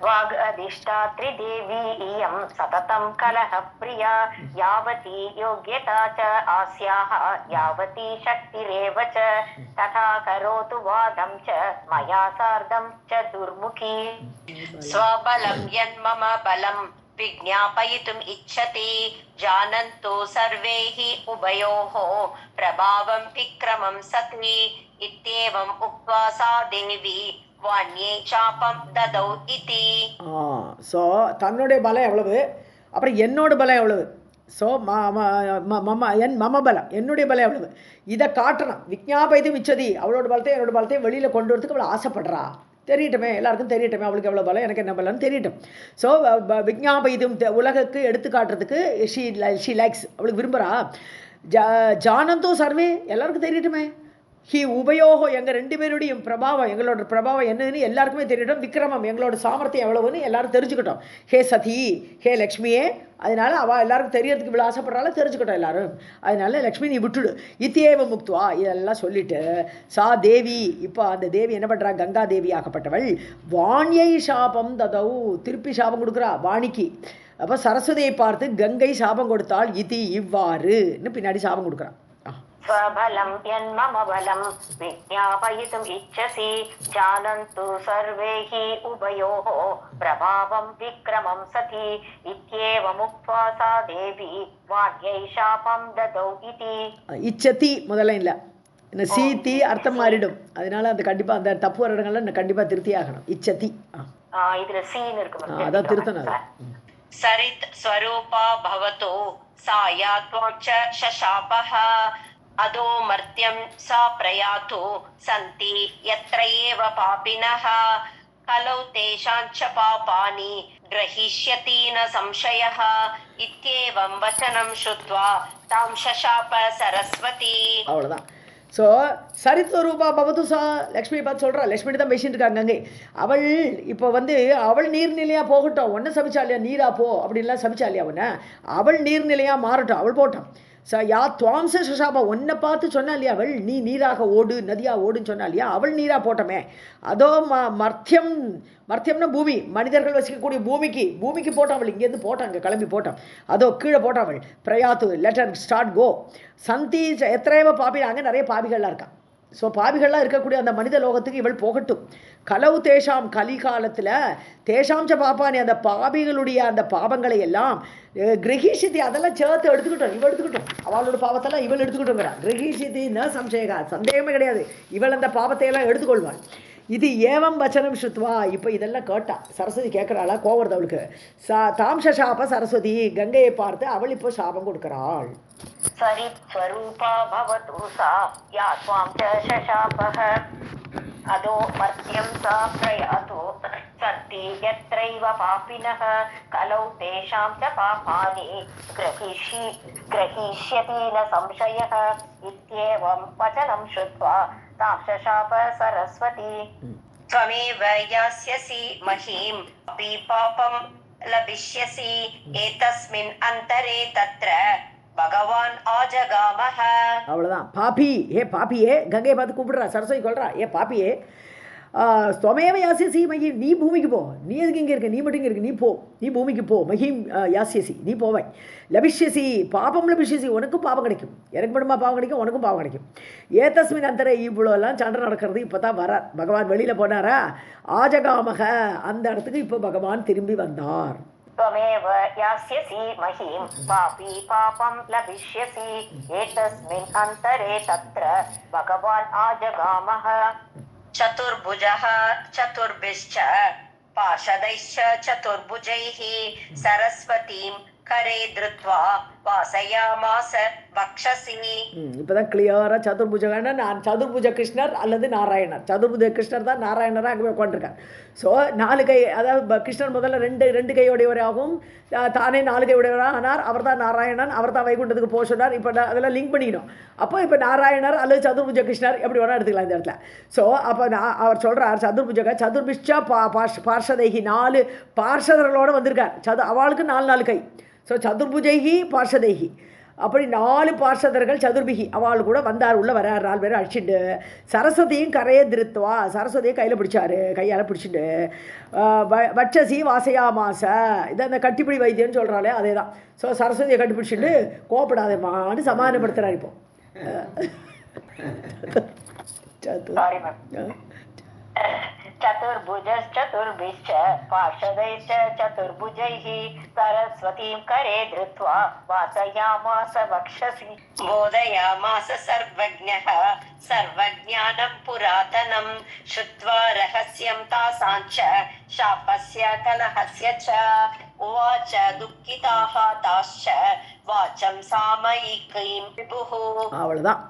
Speaker 3: वाग् अधिष्ठात्री देवी इयं सततं कलह प्रिया यावती योग्यता च आस्याः यावती शक्तिरेव च तथा करोतु वादं च मया सार्धं च दुर्मुखी.
Speaker 1: स्वबलं यन्मम बलं विज्ञापयितुम् इच्छति जानन्तु सर्वे हि उभयोः प्रभावं विक्रमं सति इत्येवम् उक्त्वा सा देवी வாண்யே சாபம் ததௌ இதி.
Speaker 2: ஸோ தன்னுடைய பலம் எவ்வளவு, அப்புறம் என்னோட பலம் எவ்வளவு, ஸோ மம பலம் என்னுடைய பலம் எவ்வளவு, இதை காட்டணும். விஜ்ஞாபயத்தை மிச்சதி, அவளோட பலத்தையும் என்னோட பலத்தையும் வெளியில் கொண்டு வரதுக்கு அவளை ஆசைப்படுறா, தெரியட்டுமே எல்லாருக்கும் தெரியட்டுமே அவளுக்கு எவ்வளோ பலம் எனக்கு என்ன பலம்னு தெரியட்டும். ஸோ விஜ்ஞாபயத்தும் உலகுக்கு எடுத்து காட்டுறதுக்கு ஷி லைக்ஸ், அவளுக்கு விரும்புகிறா. ஜானந்தோ சர்வே, எல்லாருக்கும் தெரியட்டுமே. ஹி உபயோகோ, எங்கள் ரெண்டு பேருடையும் பிரபாவம், எங்களோட பிரபாவம் என்னன்னு எல்லாருக்குமே தெரியட்டும். விக்ரமம், எங்களோட சாமர்த்தியம் எவ்வளவுன்னு எல்லாரும் தெரிஞ்சுக்கிட்டோம். ஹே சதி, ஹே லக்ஷ்மியே, அதனால அவள் எல்லாருக்கும் தெரியறதுக்கு இவ்வளோ ஆசைப்படுறால தெரிஞ்சுக்கிட்டோம் எல்லாரும், அதனால லக்ஷ்மி நீ விட்டுடு. இத்தியேவ முக்துவா, இதெல்லாம் சொல்லிட்டு சா தேவி, இப்போ அந்த தேவி என்ன பண்ணுறா, கங்கா தேவி ஆகப்பட்டவள் வாணியை சாபம் ததௌ, திருப்பி சாபம் கொடுக்குறா வாணிக்கு. அப்போ சரஸ்வதியை பார்த்து கங்கை சாபம் கொடுத்தாள், இதி இவ்வாறுன்னு பின்னாடி சாபம் கொடுக்குறான்.
Speaker 3: स्वबलं यन्मम बलं विज्ञापयितुम् इच्छसि जानन्तु सर्वे हि उभयोः प्रभावं विक्रमं सति इत्येवमुक्त्वा सा देवी वाण्यै शापं ददौ इति.
Speaker 2: இச்சதி முதல்ல இல்லை, இந்த சீத்தி அர்த்தம் மாறிடும், அதனால அந்த கண்டிப்பாக அந்த தப்பு வர இடங்கள்ல கண்டிப்பாக திருத்தி ஆகணும். இச்சதி
Speaker 3: இதுல சீன் இருக்கு,
Speaker 2: அதான் திருத்தணும்.
Speaker 1: சரித் ஸ்வரூபா பவதோ சாயாத்வாச்ச ஷசாபஹ அதோ மர்த்தியம் சா பிரயாத்து சந்தி யத்ர ஏவ பாபினஹ கலௌ தேஷாஞ்ச பாபானி கிரஹிஷ்யதி ந சம்சயஹ இத்யேவம் வசனம் ஸ்ருத்வா தாம் ஷசாப சரஸ்வதி.
Speaker 2: அவ்வளோதான். ஸோ சரித்வரூபா பவது சா, லக்ஷ்மி பார்த்து சொல்கிறா, லக்ஷ்மி தான் பேசிட்டு இருக்காங்க அங்கே. அவள் இப்போ அவள் நீர்நிலையாக போகட்டும், ஒன்றை சமைச்சா இல்லையா, நீரா போ அப்படின்லாம் சமைச்சா இல்லையா ஒன்று, அவள் நீர்நிலையாக மாறட்டும், அவள் போட்டோம். யா துவாம்ச சசாபா, ஒன்றை பார்த்து சொன்னா இல்லையா அவள், நீ நீராக ஓடு நதியாக ஓடுன்னு சொன்னா இல்லையா, அவள் நீராக போட்டோமே. அதோ மர்த்தியம்னா பூமி, மனிதர்கள் வசிக்கக்கூடிய பூமிக்கு போட்டான் அவள், இங்கேருந்து போட்டான், அங்கே கிளம்பி போட்டான், அதோ கீழே போட்டான் அவள். பிரயாத்து லெட்டர் ஸ்டார்ட் கோ சந்தி எத்தனையோ பாபி, அங்கே நிறைய பாபிகள்லாம் இருக்கான். ஸோ பாபிகள்லாம் இருக்கக்கூடிய அந்த மனித லோகத்துக்கு இவள் போகட்டும். கலவு தேஷாம், கலிகாலத்தில் தேஷாம்ச பாப்பானி, அந்த பாபிகளுடைய அந்த பாவங்களை எல்லாம் கிரகிஷித்தி, அதெல்லாம் சேர்த்து எடுத்துக்கிட்டோம், இவள் எடுத்துக்கிட்டோம், அவளோட பாவத்தெல்லாம் இவள் எடுத்துக்கிட்டோங்கிறான். கிரகிஷித்தி ந சம்சயகா, சந்தேகமே கிடையாது, இவள் அந்த பாவத்தையெல்லாம் எடுத்துக்கொள்வாள். இது ஏவம் வச்சனம் ஸ்ருத்வா, இப்போ இதெல்லாம் கேட்டா சரஸ்வதி கேட்குறாளா, கோவர்து அவளுக்கு. தாம் ஷசாப சரஸ்வதி, கங்கையை பார்த்து அவள் இப்போ சாபம் கொடுக்கிறாள்.
Speaker 3: சரித் ஸ்வரூபா பவது சா யா த்வாம் ச ஷசாபஹ அதோ மர்த்தியம் சா பிரயாது சந்தி யத்ரைவ பாபினஹ கலௌ தேஷாம் ச பாபானி கிரஹிஷ்யதி ந சம்சயஹ இத்யேவம் வசனம் ஸ்ருத்வா தாம் ஷசாப சரஸ்வதி.
Speaker 1: त्वमेव यास्यसि महीम् अपि पापं लभिष्यसि एतस्मिन् अन्तरे तत्र भगवान् आजगामः.
Speaker 2: அவ்வளோதான். பாபி, ஹே பாபியே, கங்கையை பார்த்து கூப்பிடுறா, சரஸ்வதி கொள்றா, ஏ பாப்பியே, ஸ்வமேவ யாசியசி மகி, நீ பூமிக்கு போ, நீ எதுக்கு இங்கே இருக்க, நீ மட்டும் இங்கே இருக்க, நீ போ, நீ பூமிக்கு போ, மகிம் யாசியசி, நீ போவாய். லபிஷ்யசி, பாபம் லபிஷ்யசி, உனக்கும் பாவம் கிடைக்கும், எனக்கு மட்டுமா பாவம் கிடைக்கும், உனக்கும் பாவம் கிடைக்கும். ஏதஸ்மின் அந்தர, இவ்வளோலாம் சண்டை நடக்கிறது இப்போ தான் வரார் பகவான், வெளியில் போனாரா, ஆஜகாமக, அந்த இடத்துக்கு இப்போ பகவான் திரும்பி வந்தார்.
Speaker 3: त्वमेव यास्यसि महीं पापी पापं लभिष्यसि एतस्मिन् अन्तरे तत्र भगवान् आजगामः.
Speaker 1: चतुर्भुजः चतुर्भिश्च पार्षदैश्च चतुर्भुजैः सरस्वतीं करे धृत्वा वासयामास वक्षसि.
Speaker 2: இப்போதான் கிளியராக சதுர்புஜகன்னா நான் சதுர்புஜ கிருஷ்ணர் அல்லது நாராயணர். சதுர்புஜ கிருஷ்ணர் தான் நாராயணராக அங்கே உட்காந்துருக்கார். ஸோ 4 கை, அதாவது கிருஷ்ணர் முதல்ல ரெண்டு கையுடையவராகவும் தானே 4 கையுடையவராக ஆனார். அவர் தான் நாராயணன், அவர் தான் வைகுண்டத்துக்கு போக சொன்னார். இப்போ அதெல்லாம் லிங்க் பண்ணிக்கணும். அப்போ இப்போ நாராயணர் அல்லது சதுர்புஜ கிருஷ்ணர் எப்படி வேணால் எடுத்துக்கலாம் இந்த இடத்துல. ஸோ அப்போ அவர் சொல்கிறார் சதுர்புஜக சதுர்பிஷ்சா பார்ஷதைகி, 4 பார்ஷதர்களோடு வந்திருக்கார். அவளுக்கு 4 கை. ஸோ சதுர்புஜைகி பார்ஷதைகி, அப்படி 4 பார்ஷதர்கள் சதுர்பிகி அவள் கூட வந்தார். உள்ள வரார், 4 பேரும் அடிச்சுட்டு சரஸ்வதியும் கரையை திருத்துவா, சரஸ்வதியை கையில் பிடிச்சாரு, கையால் பிடிச்சிட்டு வட்சசி வாசையாமாச, இதை அந்த கட்டிப்பிடி வைத்தியம்னு சொல்கிறாளே அதே தான். ஸோ சரஸ்வதியை கட்டிப்பிடிச்சிட்டு கோபப்படாதேமான்னு சமாதானப்படுத்துகிறார். இப்போ
Speaker 3: चतुर्भुजश्चतुर्भिश्च पार्षदैश्च चतुर्भुजैः सरस्वतीं करे धृत्वा वासयामास वक्षसि.
Speaker 1: बोधयामास सर्वज्ञः सर्वज्ञानं पुरातनं श्रुत्वा रहस्यं तासाञ्च शापस्य कलहस्य च उवाच दुःखिताः ताश्च वाचं सामयिकीं विभुः.
Speaker 2: அவ்வளோதான்.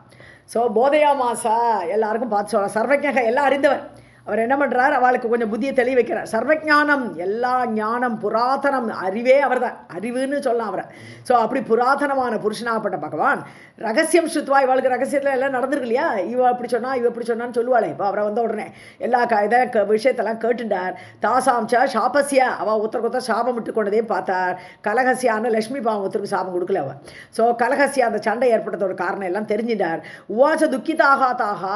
Speaker 2: ஸோ போதையா மாசா எல்லாருக்கும் பார்த்து சொல்ல, சர்வஜக எல்லாம் அறிந்தவர். அவர் என்ன பண்ணுறார், அவளுக்கு கொஞ்சம் புத்தியை தெளிய வைக்கிறார். சர்வஜானம், எல்லா ஞானம், புராதனம், அறிவே அவர் தான், அறிவுன்னு சொல்லலாம் அவரை. ஸோ அப்படி புராதனமான புருஷனாகப்பட்ட பகவான் ரகசியம் சுத்துவா, இவளுக்கு ரகசியத்தில் எல்லாம் நடந்திருக்கு இல்லையா, இவ அப்படி சொன்னா இவ இப்படி சொன்னான்னு சொல்லுவாளே. இப்போ அவரை வந்த உடனே எல்லா விஷயத்தெல்லாம் கேட்டுட்டார். தாசாம்ச சாபசிய, அவள் ஒருத்தருக்கு சாபம் விட்டு கொண்டதே பார்த்தார். கலகசியான லட்சுமி பாவம் ஒருத்தருக்கு சாபம் கொடுக்கல அவள். ஸோ கலகசியா அந்த சண்டை ஏற்பட்டதோட காரணம் எல்லாம் தெரிஞ்சிட்டார். உவாச்ச துக்கிதாகா தாகா,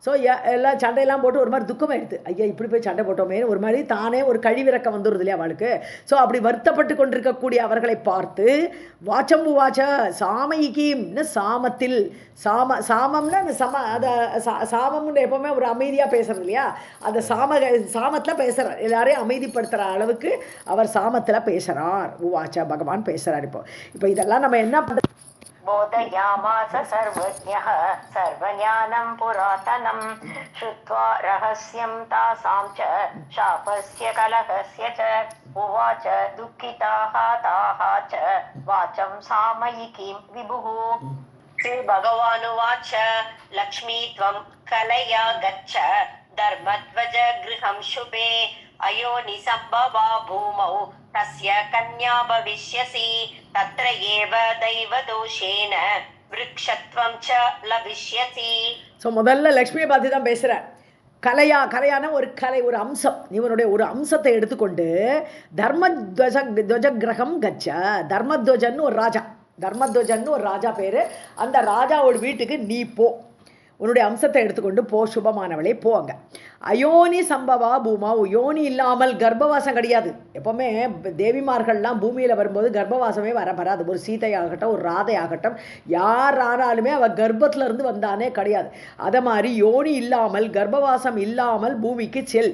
Speaker 2: ஸோ எல்லாம் சண்டையெல்லாம் போட்டு ஒரு மாதிரி துக்கம் எடுத்து, ஐயா இப்படி போய் சண்டை போட்டோமே ஒரு மாதிரி தானே ஒரு கழிவிறக்கம் வந்துடுது இல்லையா அவளுக்கு. ஸோ அப்படி வருத்தப்பட்டு கொண்டிருக்கக்கூடிய அவர்களை பார்த்து வாச்சம்பு வாச்ச சாமயிக்கின்னு சாமத்தில், சாமம்னா அந்த அதை சாமம்னு எப்போவுமே ஒரு அமைதியாக பேசுறது இல்லையா, அந்த சாமத்தில் பேசுகிறார், எல்லாரையும் அமைதிப்படுத்துகிற அளவுக்கு அவர் சாமத்தில் பேசுகிறார். உவாச்ச பகவான் பேசுகிறார். இப்போ இதெல்லாம் நம்ம என்ன பண்ணுறது,
Speaker 3: बोधयामास सर्वज्ञः सर्वज्ञानं पुरातनं श्रुत्वा रहस्यं तासां च शापस्य कलहस्य च उवाच दुःखिताः ताः च वाचं सामयिकीं विभुः.
Speaker 1: श्रीभगवानुवाच लक्ष्मी त्वं कलया गच्छ धर्मध्वज गृहं शुभे अयोनि सम्भवा भूमौ तस्य कन्या भविष्यसि तत्र एव दैवदोषेण விருக்ஷத்வம் ச லபிஷ்யசி.
Speaker 2: ஸோ முதல்ல லக்ஷ்மியை பார்த்து தான் பேசுகிறார். கலையான ஒரு கலை, ஒரு அம்சம், இவனுடைய ஒரு அம்சத்தை எடுத்துக்கொண்டு தர்மத்வஜ கிரகம் கச்ச, தர்மத்வஜன்னு ஒரு ராஜா, தர்மத்வஜன்னு ஒரு ராஜா பேர், அந்த ராஜாவோட வீட்டுக்கு நீ போ, உன்னுடைய அம்சத்தை எடுத்துக்கொண்டு போ, சுபமானவளே போ. அங்கே அயோனி சம்பவா பூமா, யோனி இல்லாமல் கர்ப்பவாசம் கிடையாது. எப்போவுமே தேவிமார்கள்லாம் பூமியில் வரும்போது கர்ப்பவாசமே வராது. ஒரு சீதையாகட்டும், ஒரு ராதையாகட்டும், யார் ஆனாலுமே அவள் கர்ப்பத்தில் இருந்து வந்தானே கிடையாது. அதை மாதிரி யோனி இல்லாமல், கர்ப்பவாசம் இல்லாமல் பூமிக்கு செல்.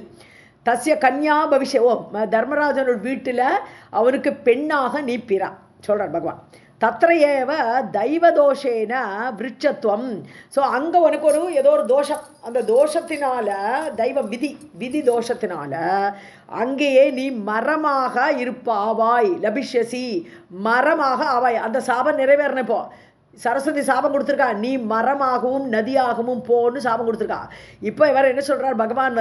Speaker 2: தஸ்ய கன்யா பவிஷ்ய, தர்மராஜனோட வீட்டில் அவனுக்கு பெண்ணாக நீ பிறா சொல்கிறார் பகவான். தத்ரையேவ தெய்வதோஷேன விருட்சத்துவம். ஸோ அங்கே உனக்கு ஏதோ ஒரு தோஷம், அந்த தோஷத்தினால தெய்வ விதி தோஷத்தினால அங்கேயே நீ மரமாக இருப்பாவாய். லபிஷ்யசி, மரமாக ஆவாய். அந்த சாபம் நிறைவேறணும். இப்போ சரஸ்வதி சாபம் கொடுத்துருக்கா, நீ மரமாகவும் நதியாகவும் போன்னு சாபம் கொடுத்துருக்கா. இப்போ இவர் என்ன சொல்கிறார், பகவான்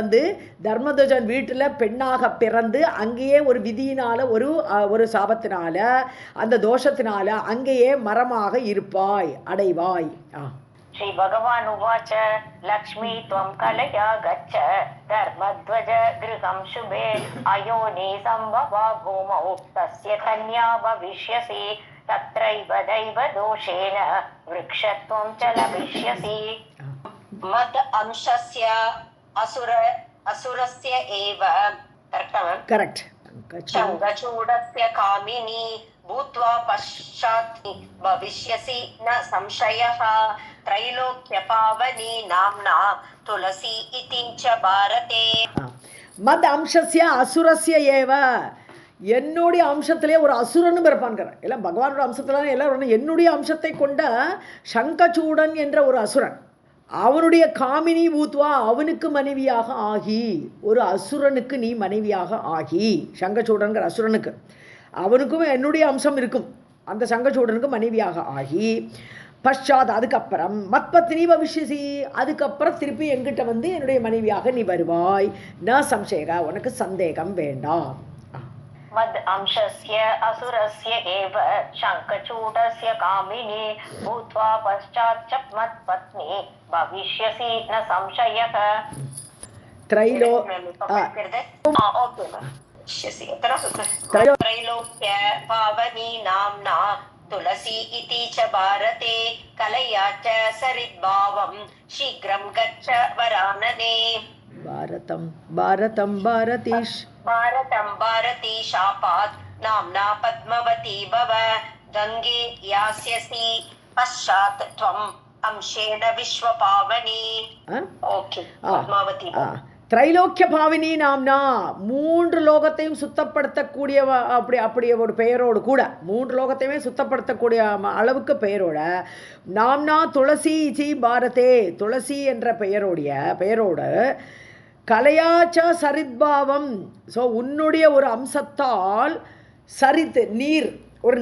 Speaker 2: தர்மத்வஜன் வீட்டில் பெண்ணாக பிறந்து அங்கேயே ஒரு விதியினால், ஒரு சாபத்தினால, அந்த தோஷத்தினால அங்கேயே மரமாக இருப்பாய், அடைவாய்.
Speaker 3: श्रीभगवानुवाच लक्ष्मी त्वं कलया गच्छ धर्मध्वज गृहं शुभे अयोनि सम्भवा भूमौ तस्य कन्या भविष्यसि तत्रैव दैव दोषेण वृक्षत्वं च लभिष्यसि
Speaker 1: मद अंशस्य असुरस्य एव
Speaker 2: करेक्ट
Speaker 1: शङ्खचूडस्य कामिनी भूत्वा पश्चात् भविष्यसि न संशयः त्रैलोक्यपावनी नाम्ना तुलसी इति च भारते
Speaker 2: மத் அம்சஸ்ய அசுரஸ்ய ஏவ என்னுடைய அம்சத்திலே ஒரு அசுரன்னு பிறப்பான்கிற எல்லாம் பகவானோட அம்சத்துல எல்லாம் என்னுடைய அம்சத்தை கொண்ட சங்கச்சூடன் என்ற ஒரு அசுரன் அவனுடைய காமினி பூத்வா அவனுக்கு மனைவியாக ஆகி ஒரு அசுரனுக்கு நீ மனைவியாக ஆகி சங்கச்சூடன்கிற அசுரனுக்கு அவனுக்கும் என்னுடைய அம்சம் இருக்கும் அந்த சங்கச்சூடனுக்கு மனைவியாக ஆகி பஷாத் அதுக்கப்புறம் மத்பத்னி பவிஷ்யசி அதுக்கப்புறம் திருப்பி எங்கிட்ட வந்து என்னுடைய மனைவியாக நீ வருவாய் ந சம்சயக உனக்கு சந்தேகம் வேண்டாம்
Speaker 3: मद् अंशस्य असुरस्य एव शङ्खचूडस्य कामिनी भूत्वा पश्चात् च मत्पत्नी भविष्यसि न संशयः
Speaker 1: त्रैलोक्य पावनी नाम्ना तुलसी इति च भारते कलया च सरिद्भावं शीघ्रं गच्छ वरानने
Speaker 2: भारतं
Speaker 1: भारती शापात् नाम्ना पद्मवती भव गंगे यास्यसि पश्चात् त्वम् अंशेन विश्वपावनी ओके पद्मावती
Speaker 2: திரைலோக்கிய பாவினி நாம்னா மூன்று லோகத்தையும் சுத்தப்படுத்தக்கூடிய அப்படி ஒரு பெயரோடு கூட மூன்று லோகத்தையுமே சுத்தப்படுத்தக்கூடிய அளவுக்கு பெயரோட நாம்னா துளசி சி பாரதே துளசி என்ற பெயரோடு கலையாச்ச சரித்பாவம் ஸோ உன்னுடைய ஒரு அம்சத்தால் சரித்து நீர் ஒரு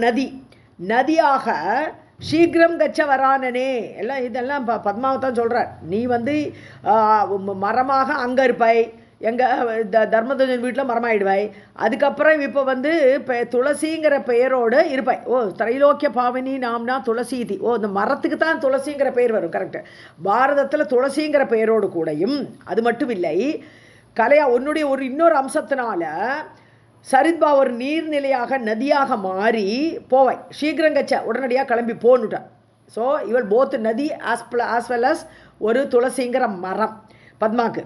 Speaker 2: நதியாக சீக்கிரம் கச்ச வரானனே எல்லாம் இதெல்லாம் பத்மாவத்தான் சொல்கிறார் நீ வந்து மரமாக அங்கே இருப்பாய் எங்கள் தர்மதுஜன் வீட்டில் மரமாயிடுவாய் அதுக்கப்புறம் இப்போ வந்து துளசிங்கிற பெயரோடு இருப்பாய் ஓ திரைலோக்கிய பாவனி நாம்னா துளசி இது ஓ இந்த மரத்துக்கு தான் துளசிங்கிற பெயர் வரும் கரெக்டு பாரதத்தில் துளசிங்கிற பெயரோடு கூடையும் அது மட்டும் இல்லை கலையா உன்னுடைய இன்னொரு அம்சத்தினால சரித்பா ஒரு நீர்நிலையாக நதியாக மாறி போவாய் சீக்கிரங்கச்ச உடனடியாக கிளம்பி போன்னுட்டான் ஸோ இவள் போத்து நதி ஆஸ் வெல் அஸ் ஒரு துளசிங்கிற மரம் பத்மாக்கு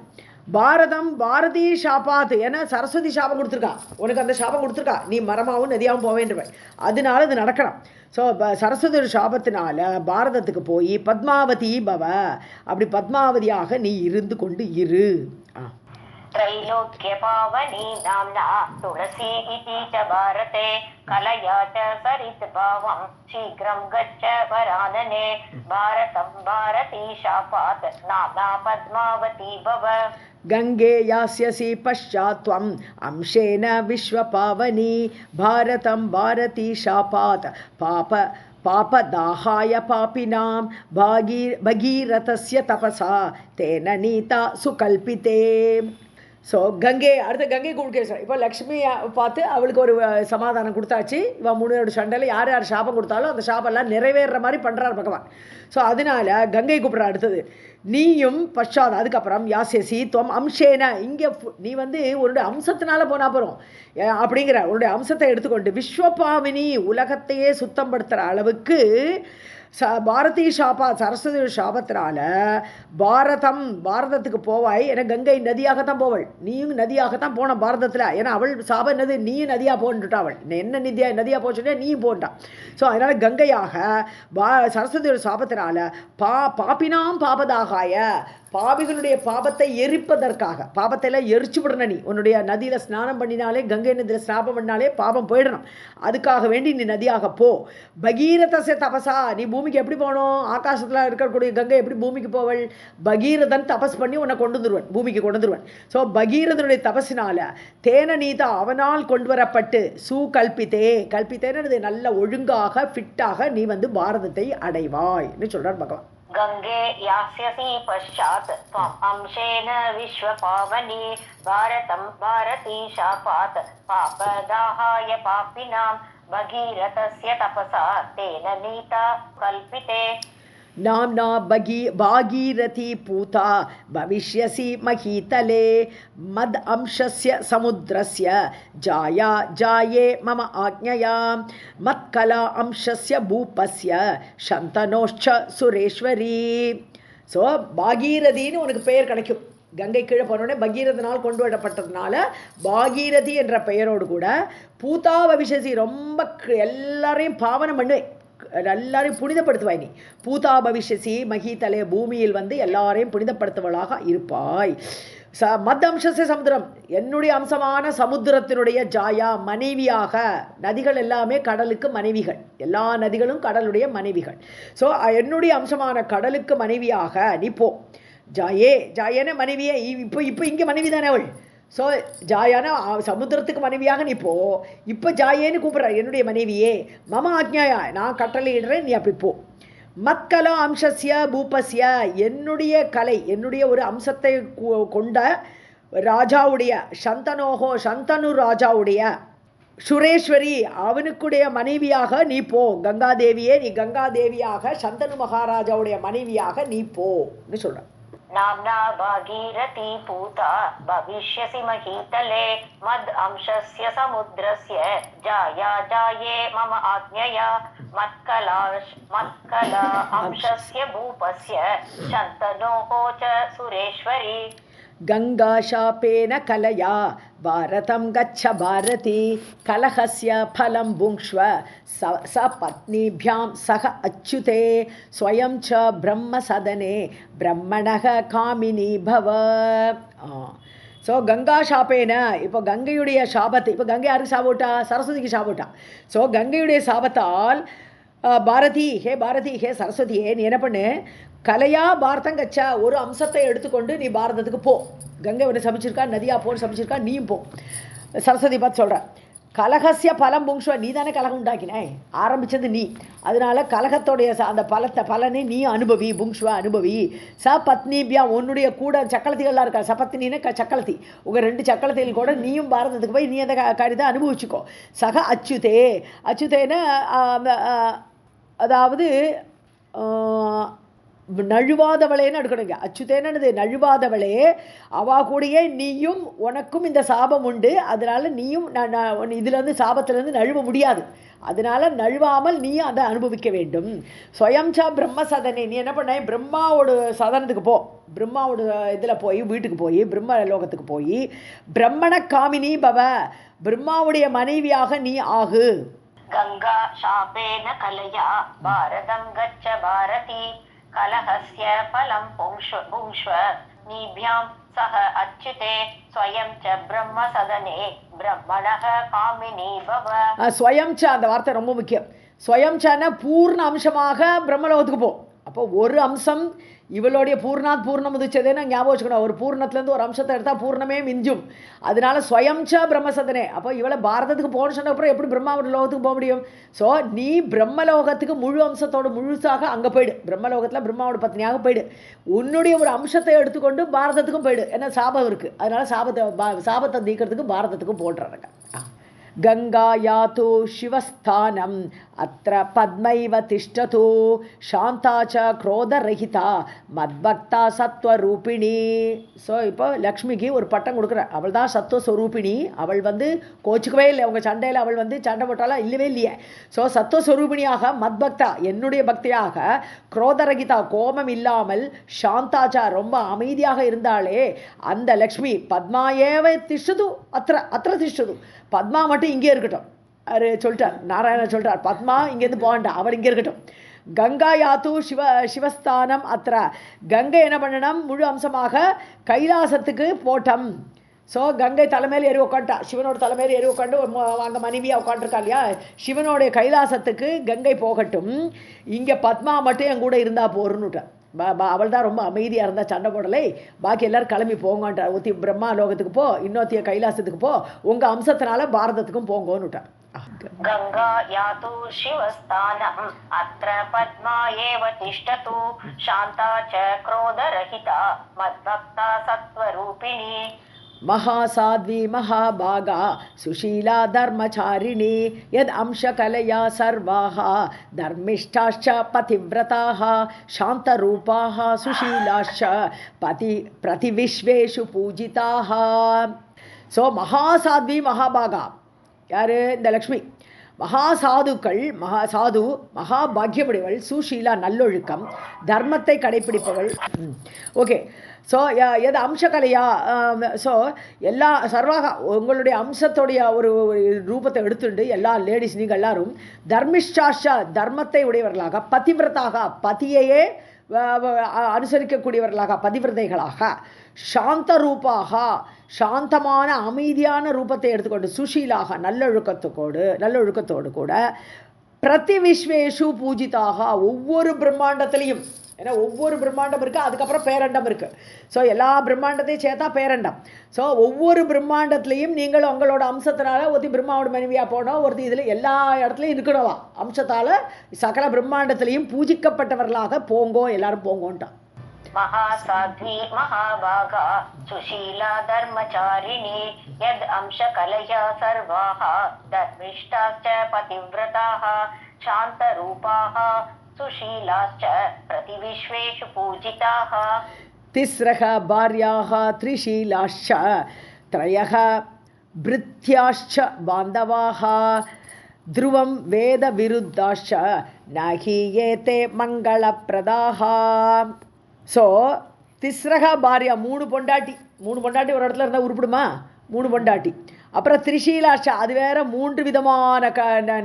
Speaker 2: பாரதி ஷாபாத் ஏன்னா சரஸ்வதி சாபம் கொடுத்துருக்கா உனக்கு அந்த சாபம் கொடுத்துருக்கா நீ மரமாகவும் நதியாகவும் போவேண்டுவன் அதனால இது நடக்கணும் ஸோ சரஸ்வதி சாபத்தினால பாரதத்துக்கு போய் பத்மாவதி பவ அப்படி பத்மாவதியாக நீ இருந்து கொண்டு இரு
Speaker 3: त्रैलोक्य पावनी नाम्ना तुलसी इति च भारते कलया च सरिद्भावं शीघ्रं गच्छ वरानने भारतं भारती शापात् नाम्ना पद्मावती भव
Speaker 2: गंगे यास्यसि पश्चात् त्वम् अंशेन विश्वपावनी भारतं भारती शापात् पापदाहाय पापिनां भगीरथस्य तपसा तेन नीता सुकल्पिते ஸோ அடுத்த கங்கை குடிக்க இப்போ லக்ஷ்மி பார்த்து அவளுக்கு ஒரு சமாதானம் கொடுத்தாச்சு இவன் முன்னோட சண்டையில் யார் சாபம் கொடுத்தாலும் அந்த சாபம்லாம் நிறைவேற மாதிரி பண்ணுறார் பகவான் ஸோ அதனால கங்கை கூப்பிட்ற அடுத்தது நீயும் பஷாத் அதுக்கப்புறம் யாசேசி துவம் அம்சேன இங்கே நீ வந்து உன்னுடைய அம்சத்தினால போனா போகிறோம் அப்படிங்கிற உன்னுடைய அம்சத்தை எடுத்துக்கொண்டு விஸ்வபாவினி உலகத்தையே சுத்தப்படுத்துகிற அளவுக்கு பாரதி ஷாபா சரஸ்வதி சாபத்தினால பாரதத்துக்கு போவாய் ஏன்னா கங்கை நதியாகத்தான் போவள் நீயும் நதியாகத்தான் போன பாரதத்தில் ஏன்னா அவள் சாபம் என்னது நீயும் நதியாக போன்னுட்டா அவள் என்ன நதியாக போச்சுட்டே நீயும் போன்ட்டான் ஸோ அதனால் கங்கையாக சரஸ்வதியோட சாபத்தினால பாப்பினாம் பாபதாகாய பாவிகளுடைய பாபத்தை எரிப்பதற்காக பாபத்தையெல்லாம் எரிச்சு விடணும் நீ உன்னுடைய நதியில் ஸ்நானம் பண்ணினாலே கங்கை நதியில் ஸ்நாபம் பண்ணாலே பாபம் போயிடணும் அதுக்காக வேண்டி நீ நதியாக போ பகீரதச தபசா நீ பூமிக்கு எப்படி போகணும் ஆகாசத்தில் இருக்கக்கூடிய கங்கை எப்படி பூமிக்கு போவள் பகீரதன் தபஸ் பண்ணி உன்னை பூமிக்கு கொண்டு வந்துருவன் ஸோ பகீரதனுடைய தபஸினால தேன நீதா அவனால் கொண்டு வரப்பட்டு கல்பித்தேன்னு நல்ல ஒழுங்காக ஃபிட்டாக நீ வந்து பாரதத்தை அடைவாய்ன்னு சொல்கிறார் பகவான்
Speaker 3: गंगे यास्यसि पश्चात् त्वम् अंशेन विश्वपावनी भारतं भारती शापात् पापदाहाय पापिनां भगीरथस्य तपसा तेन नीता कल्पिते
Speaker 2: नाम्ना भागीरथी पूता भविष्यसि महीतले मद अंशस्य समुद्रस्य जाया जाये मम आज्ञया मत्कला अंशस्य भूपस्य शन्तनोश्च सुरेश्वरी. ஸோ பாகீரதின்னு உனக்கு பெயர் கிடைக்கும். கங்கை கீழே போனோடனே பகீரதனால் கொண்டு வரப்பட்டதுனால பாகீரதி என்ற பெயரோடு கூட பூதா பவிஷ்யசி, ரொம்ப எல்லாரையும் பாவனம் பண்ணுவேன், எல்லாரையும் புனிதப்படுத்துவாய். நீ பூதா பவிஷ்யசி மகீதலே, பூமியில் வந்து எல்லாரையும் புனிதப்படுத்துவளாக இருப்பாய். மத் அம்சச சமுத்திரம், என்னுடைய அம்சமான சமுத்திரத்தினுடைய ஜாயா, மனைவியாக. நதிகள் எல்லாமே கடலுக்கு மனைவிகள், எல்லா நதிகளும் கடலுடைய மனைவிகள். ஸோ என்னுடைய அம்சமான கடலுக்கு மனைவியாக நீ போ. ஜாயே, ஜாயன மனைவியே, இப்போ இங்கே மனைவி தானே அவள். ஸோ ஜாயான சமுத்திரத்துக்கு மனைவியாக நீ போ. இப்போ ஜாயேன்னு கூப்பிட்ற, என்னுடைய மனைவியே. மம ஆக்ஞாயா, நான் கட்டளையிடுறேன், நீ அப்படி போ. மத்கலா அம்சஸ்ய பூபஸ்ய, என்னுடைய கலை, என்னுடைய ஒரு அம்சத்தை கொண்ட ராஜாவுடைய, சந்தனோகோ சந்தனு ராஜாவுடைய சுரேஸ்வரி, அவனுக்குடைய மனைவியாக நீ போ. கங்காதேவியே, நீ கங்காதேவியாக சந்தனு மகாராஜாவுடைய மனைவியாக நீ போன்னு சொல்கிறான்.
Speaker 3: नाम्ना भागीरथी पूता भविष्यसि महीतले मद अंशस्य समुद्रस्य जाया जाये मम आज्ञया मत्कला अंशस्य भूपस्य शन्तनोः च सुरेश्वरी.
Speaker 2: गङ्गाशापेन कलया भारतं गच्छ भारती कलहस्य फलं भुङ्क्ष्व सपत्नीभ्यां सह अच्युते स्वयं च ब्रह्मसदने ब्रह्मणः कामिनी भव. ஸோ கங்கா ஷாப்பேன, இப்போ கங்கையுடைய சாபத்தை, இப்போ கங்கை யாருக்கு சாப்பிட்டா? சரஸ்வதிக்கு சாப்பிட்டா. ஸோ கங்கையுடைய சாபத்தால் பாரதி, ஹே சரஸ்வதியே, நீ என்ன பண்ணு, கலையா பாரதம் கச்சா, ஒரு அம்சத்தை எடுத்துக்கொண்டு நீ பாரதத்துக்கு போ. கங்கை ஒன்று சமைச்சிருக்கா, நதியாக போன்னு சமைச்சிருக்கா, நீயும் போ. சரஸ்வதி பார்த்து சொல்கிற, கலகசிய பலம் புங்ஷ்வ, நீ தானே கலகம் உண்டாக்கினே, ஆரம்பித்தது நீ. அதனால கலகத்தோடைய அந்த பலனை நீ அனுபவி, புங்ஷ்வ அனுபவி. பத்னிபியா, உன்னுடைய கூட சக்கலத்திகள்லாம் இருக்கா, சபத்னின்னு சக்கலத்தி, உங்கள் 2 சக்கலத்திகள் கூட நீயும் பாரதத்துக்கு போய் நீ அந்த காரியத்தை அனுபவிச்சுக்கோ. சக அச்சுதே, அச்சுதேன்னு அதாவது நழுவாதவளேன்னு எடுக்கணுங்க. அச்சுதேனது நழுவாதவளே, அவா கூடயே நீயும், உனக்கும் இந்த சாபம் உண்டு, அதனால் நீயும் இதுலேருந்து சாபத்திலேருந்து நழுவ முடியாது. அதனால் நழுவாமல் நீயும் அதை அனுபவிக்க வேண்டும். ஸ்வயம்சா பிரம்ம சதனே, நீ என்ன பண்ண, பிரம்மாவோட சதனத்துக்கு போ. பிரம்மாவோட இதில் போய், வீட்டுக்கு போய், பிரம்ம லோகத்துக்கு போய், பிரம்மண காமினி பவ, பிரம்மாவுடைய மனைவியாக நீ ஆகு.
Speaker 3: கங்கா ஷாபேன கலயா பாரதம் கச்ச பாரதி கலஹஸ்ய பலம் புங்ஷ்வ நீப்யாம் சஹ அச்சுதே ஸ்வயம் ச பிரம்ம சதனே பிரம்மணஹ காமினி பவ.
Speaker 2: ஸ்வயம் ச, அந்த வார்த்தை ரொம்ப முக்கியம். ஸ்வயம் சன பூர்ண அம்சமாக பிரம்மலோகத்துக்கு போ. அப்போ ஒரு அம்சம் இவளுடைய பூர்ணம் உதிச்சதேன்னு ஞாபகம் வச்சுக்கணும். ஒரு பூர்ணத்துலேருந்து ஒரு அம்சத்தை எடுத்தால் பூர்ணமே மிஞ்சும். அதனால ஸ்வயம்ச பிரம்மசதனே. அப்போ இவளை பாரதத்துக்கு போகணுன்னு சொன்ன அப்புறம் எப்படி பிரம்மாவோட லோகத்துக்கு போக முடியும்? ஸோ நீ பிரம்மலோகத்துக்கு முழு அம்சத்தோடு முழுசாக அங்கே போயிடு. பிரம்மலோகத்தில் பிரம்மாவோட பத்னியாக போயிடு. உன்னுடைய ஒரு அம்சத்தை எடுத்துக்கொண்டு பாரதத்துக்கும் போயிடு. ஏன்னா சாபம் இருக்குது, அதனால் சாபத்தை நீக்கிறதுக்கு பாரதத்துக்கும் போடுறாங்க. गंगायातु शिवस्थानम् अत्र पद्मैव तिष्ठतु शांता च क्रोधरहिता मद्भक्ता सत्वरूपिणी. ஸோ இப்போ லக்ஷ்மிக்கு ஒரு பட்டம் கொடுக்குற, அவள் தான் சத்துவஸ்வரூபிணி. அவள் வந்து கோச்சிக்கவே இல்லை, அவங்க சண்டையில் அவள் வந்து சண்டை போட்டாலாம் இல்லவே இல்லையே. ஸோ சத்துவஸ்வரூபிணியாக மத்பக்தா, என்னுடைய பக்தியாக, குரோதரகிதா, கோபம் இல்லாமல், சாந்தாச்சா, ரொம்ப அமைதியாக இருந்தாலே அந்த லக்ஷ்மி, பத்மாயேவ திஷ்டது அத்திர திஷ்டது, பத்மா மட்டும் இங்கே இருக்கட்டும். அது சொல்லிட்டார், நாராயணன் சொல்லிட்டார், பத்மா இங்கேருந்து போகண்டா, அவர் இங்கே இருக்கட்டும். கங்கா யாத்து சிவஸ்தானம் அத்திர, கங்கை என்ன பண்ணணும், முழு அம்சமாக கைலாசத்துக்கு போட்டம். ஸோ கங்கை தலைமையில் ஏறி உட்காந்துட்டா, சிவனோட தலைமையில் ஏறி உட்காந்து அந்த மனைவியாக உட்காந்துருக்கா இல்லையா, சிவனுடைய கைலாசத்துக்கு கங்கை போகட்டும், இங்கே பத்மா மட்டும் என் கூட இருந்தால் போருன்னுட்டார். அவள் தான் ரொம்ப அமைதியாக இருந்தால், சண்டை போடலை, பாக்கி எல்லோரும் கிளம்பி போங்கன்றார். ஒத்தி பிரம்மா லோகத்துக்கு போ, இன்னொத்திய கைலாசத்துக்கு போ, உங்கள் அம்சத்தினால பாரதத்துக்கும் போங்கன்னுட்டார்.
Speaker 3: गंगा यातु शिवस्थानम् अत्र पद्मा एव तिष्ठतु शान्ता च क्रोधरहिता मद्भक्ता सत्वरूपिणी.
Speaker 2: महासाध्वी महाभागा सुशीला धर्मचारिणी यद अंशकलया सर्वाः धर्मिष्ठाश्च पतिव्रताः शान्तरूपाः सुशीलाश्च प्रतिविश्वेषु पूजिताः. ஸோ மகாசாத்வி மகாபாகா யார்? இந்த லக்ஷ்மி. மகாசாதுக்கள், மகாசாது மகாபாகியமுடையவள், சுஷீலா நல்லொழுக்கம், தர்மத்தை கடைப்பிடிப்பவள். ஓகே. ஸோ எது அம்சகலையா? ஸோ எல்லா சர்வாக உங்களுடைய அம்சத்துடைய ஒரு ரூபத்தை எடுத்துட்டு எல்லா லேடிஸ் நீங்கள் எல்லாரும் தர்மிஷ்டாஷா தர்மத்தை உடையவர்களாக, பதிவிரதாக பதியையே அனுசரிக்கக்கூடியவர்களாக, பதிவிரதைகளாக, சாந்த ரூபாக சாந்தமான அமைதியான ரூபத்தை எடுத்துக்கொண்டு, சுஷீலாக நல்லொழுக்கத்தோடு கூட, பிரதி விஸ்வேஷு பூஜிதாக ஒவ்வொரு பிரம்மாண்டத்திலையும், ஏன்னா ஒவ்வொரு பிரம்மாண்டம் இருக்குது, அதுக்கப்புறம் பேரண்டம் இருக்குது. ஸோ எல்லா பிரம்மாண்டத்தையும் சேர்த்தா பேரண்டம். ஸோ ஒவ்வொரு பிரம்மாண்டத்துலேயும் நீங்கள் உங்களோட அம்சத்தினால ஒருத்தி பிரம்மாவோட மனைவியாக போனோம், ஒருத்தி இதில் எல்லா இடத்துலையும் இருக்கணுவா, அம்சத்தால் சகல பிரம்மாண்டத்திலையும் பூஜிக்கப்பட்டவர்களாக போங்கோ, எல்லாரும் போங்கோன்ட்டான்.
Speaker 3: महासाध्वी महाभागा सुशीला धर्मचारिणी यद अंशकलया सर्वाः धर्मिष्ठाश्च पतिव्रताः शान्तरूपाः सुशीलाश्च प्रतिविश्वेषु पूजिताः.
Speaker 2: तिस्रः भार्याः त्रिशीलाश्च त्रयः भृत्याश्च बान्धवाः ध्रुवं वेदविरुद्धाश्च न हि एते मङ्गलप्रदाः. ஸோ திஸ்ரகா பாரியா, மூணு பொண்டாட்டி ஒரு இடத்துல இருந்தால் உருப்பிடுமா? 3 பொண்டாட்டி. அப்புறம் திரிஷீலாஷா, அது வேற 3 விதமான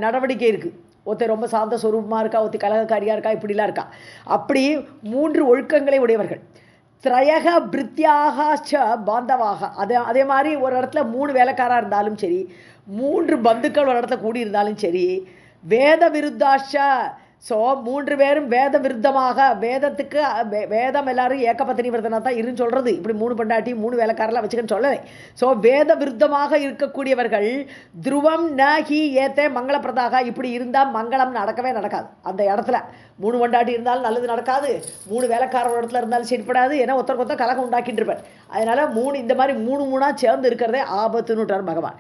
Speaker 2: நடவடிக்கை இருக்குது. ஒருத்தர் ரொம்ப சாந்த ஸ்வரூபமாக இருக்கா, ஒருத்தர் கலகக்காரியாக இருக்கா, இப்படிலாம் இருக்கா. அப்படி 3 ஒழுக்கங்களை உடையவர்கள். திரயக பிரித்யாக பாந்தவாக, அதே மாதிரி ஒரு இடத்துல 3 வேலைக்காராக இருந்தாலும் சரி, 3 பந்துக்கள் ஒரு இடத்துல கூடி இருந்தாலும் சரி, வேத விருத்தாஷா. ஸோ 3 பேரும் வேத விருத்தமாக, வேதத்துக்கு வேதம் எல்லாரும் ஏகபத்தினி விரதனா தான் இருன்னு சொல்கிறது. இப்படி 3 பொண்டாட்டி 3 வேலைக்காரெல்லாம் வச்சுக்கன்னு சொல்லலை. ஸோ வேத விருத்தமாக இருக்கக்கூடியவர்கள் துருவம் ந ஹி ஏத்தே மங்களப்பிரதாக, இப்படி இருந்தால் மங்களம் நடக்கவே நடக்காது. அந்த இடத்துல 3 பொண்டாட்டி இருந்தாலும் நல்லது நடக்காது, 3 வேலைக்கார இடத்துல இருந்தாலும் சரிப்படாது. ஏன்னா ஒருத்தருக்கு கலகம் உண்டாக்கிட்டு இருப்பார். அதனால் 3 இந்த மாதிரி 3 சேர்ந்து இருக்கிறதே ஆபத்துன்னுட்டார் பகவான்.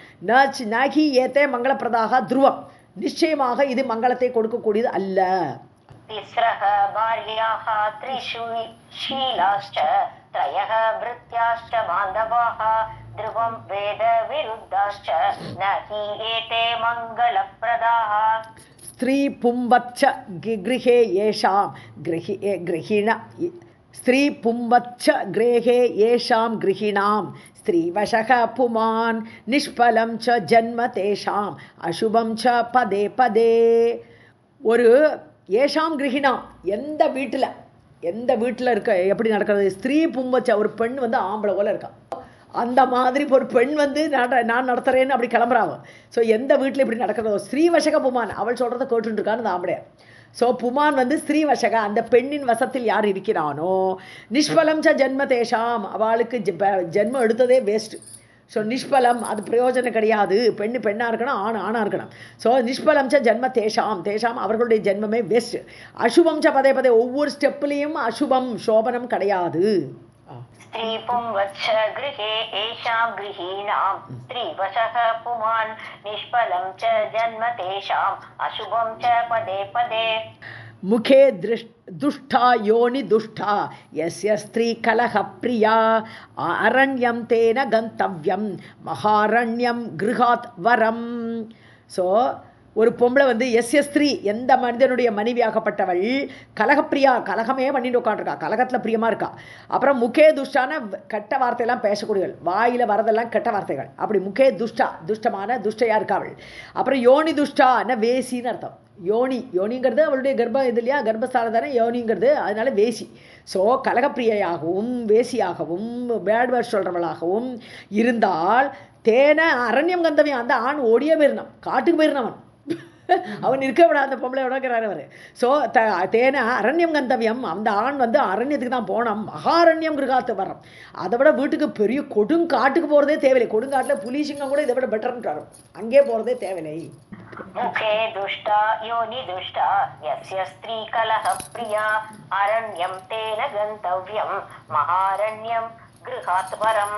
Speaker 2: ந ஹி ஏத்தே மங்களப்பிரதாக துருவம், நிச்சயமாக இது மங்களத்தை கொடுக்கக்கூடியது அல்ல.
Speaker 3: திஸ்ரஹ பார்யாஹ த்ரிஷீலாஷ்ச த்ரயஹ பிருத்யாஷ்ச பாந்தவாஹ த்ருவம் வேத விருத்தாஷ்ச ந ஹி ஏதே மங்களப்ரதாஹ.
Speaker 2: ஸ்திரீ பும்பச்ச கிருஹே ஏஷாம் கிரஹிண ஸ்திரீ பும்பச்ச கிரேஹே ஏஷாம் கிரஹிணாம் ஸ்திரீவசக புமான் நிஷ்பலம் ச ஜன்ம தேஷாம் அசுபம் ச பதே பதே. ஒரு ஏஷாம் கிரகிணா, எந்த வீட்டில் இருக்க எப்படி நடக்கிறது? ஸ்திரீ பும்பச்ச, ஒரு பெண் வந்து ஆம்பளை போல இருக்கா, அந்த மாதிரி ஒரு பெண் வந்து நான் நடத்துகிறேன்னு அப்படி கிளம்புறாங்க. ஸோ எந்த வீட்டில் இப்படி நடக்கிறதோ, ஸ்ரீவசக புமான், அவள் சொல்கிறத கேட்டுருக்கான்னு அந்த ஆம்பளையார். ஸோ புமான் வந்து ஸ்ரீவசக, அந்த பெண்ணின் வசத்தில் யார் இருக்கிறானோ, நிஷ்பலம் ச ஜென்ம தேஷாம், அவளுக்கு ஜென்மம் எடுத்ததே வேஸ்ட்டு. ஸோ நிஷ்பலம், அது பிரயோஜனம் கிடையாது. பெண்ணாக இருக்கணும், ஆணாக இருக்கணும். ஸோ நிஷ்பலம் ச ஜென்ம தேஷாம், அவர்களுடைய ஜென்மமே வேஸ்ட்டு. அசுபம் ச பதே பதே, ஒவ்வொரு ஸ்டெப்லேயும் அசுபம் சோபனம் கிடையாது.
Speaker 3: ஸ்திரீ பும்வத்ச கிருஹே ஏஷாம் கிரஹீணாம் ஸ்திரீவசக புமான் நிஷ்பலம் ச ஜன்ம தேஷாம் அசுபம் ச பதே பதே.
Speaker 2: முகே துஷ்டா யோனி துஷ்டா யஸ்ய ஸ்திரீ கலஹ பிரியா அரண்யம் தேன கந்தவ்யம் மகாரண்யம் கிருஹாத் வரம். ஸோ ஒரு பொம்பளை வந்து ஸ்திரீ, எந்த மனிதனுடைய மனைவியாகப்பட்டவள் கலகப்பிரியா, கலகமே பண்ணிட்டு உட்காந்துருக்கா, கலகத்தில் பிரியமாக இருக்கா. அப்புறம் முகே துஷ்டான கெட்ட வார்த்தையெல்லாம் பேசக்கூடியவள், வாயில் வரதெல்லாம் கெட்ட வார்த்தைகள். அப்படி முகே துஷ்டா, துஷ்டமான துஷ்டையாக இருக்காவள். அப்புறம் யோனி துஷ்டான வேசின்னு அர்த்தம். யோனிங்கிறது அவளுடைய கர்ப்பம் இது இல்லையா, கர்ப்பஸ்தானம் தானே யோனிங்கிறது, அதனால வேசி. ஸோ கலகப்பிரியையாகவும் வேசியாகவும் பேட் வேர்ட் சொல்கிறவளாகவும் இருந்தால் தேன அரண்யம் கந்தவியம், அந்த ஆண் ஓடியே போயிருந்தான், காட்டுக்கு போயிருந்தவன், அவன் இருக்க விட அந்த பொம்பளை உடக்கிறார் அவர். ஸோ தேன அரண்யம் கந்தவியம், அந்த ஆண் வந்து அரண்யத்துக்கு தான் போனோம், மகாரண்யம் கிருகாத்து வரோம். அதை விட வீட்டுக்கு பெரிய கொடுங்காட்டுக்கு போகிறதே தேவையில்லை, கொடுங்காட்டில் புலிசிங்கம் கூட இதை விட பெட்டர்ன்னு வரும், அங்கே போகிறதே தேவையில்லை.
Speaker 3: முகே துஷ்டா யோனி துஷ்டா யஸ்ய ஸ்திரீ கலஹ பிரியா அரண்யம் தேன கந்தவ்யம் மகாரண்யம் கிருஹாத் வரம்.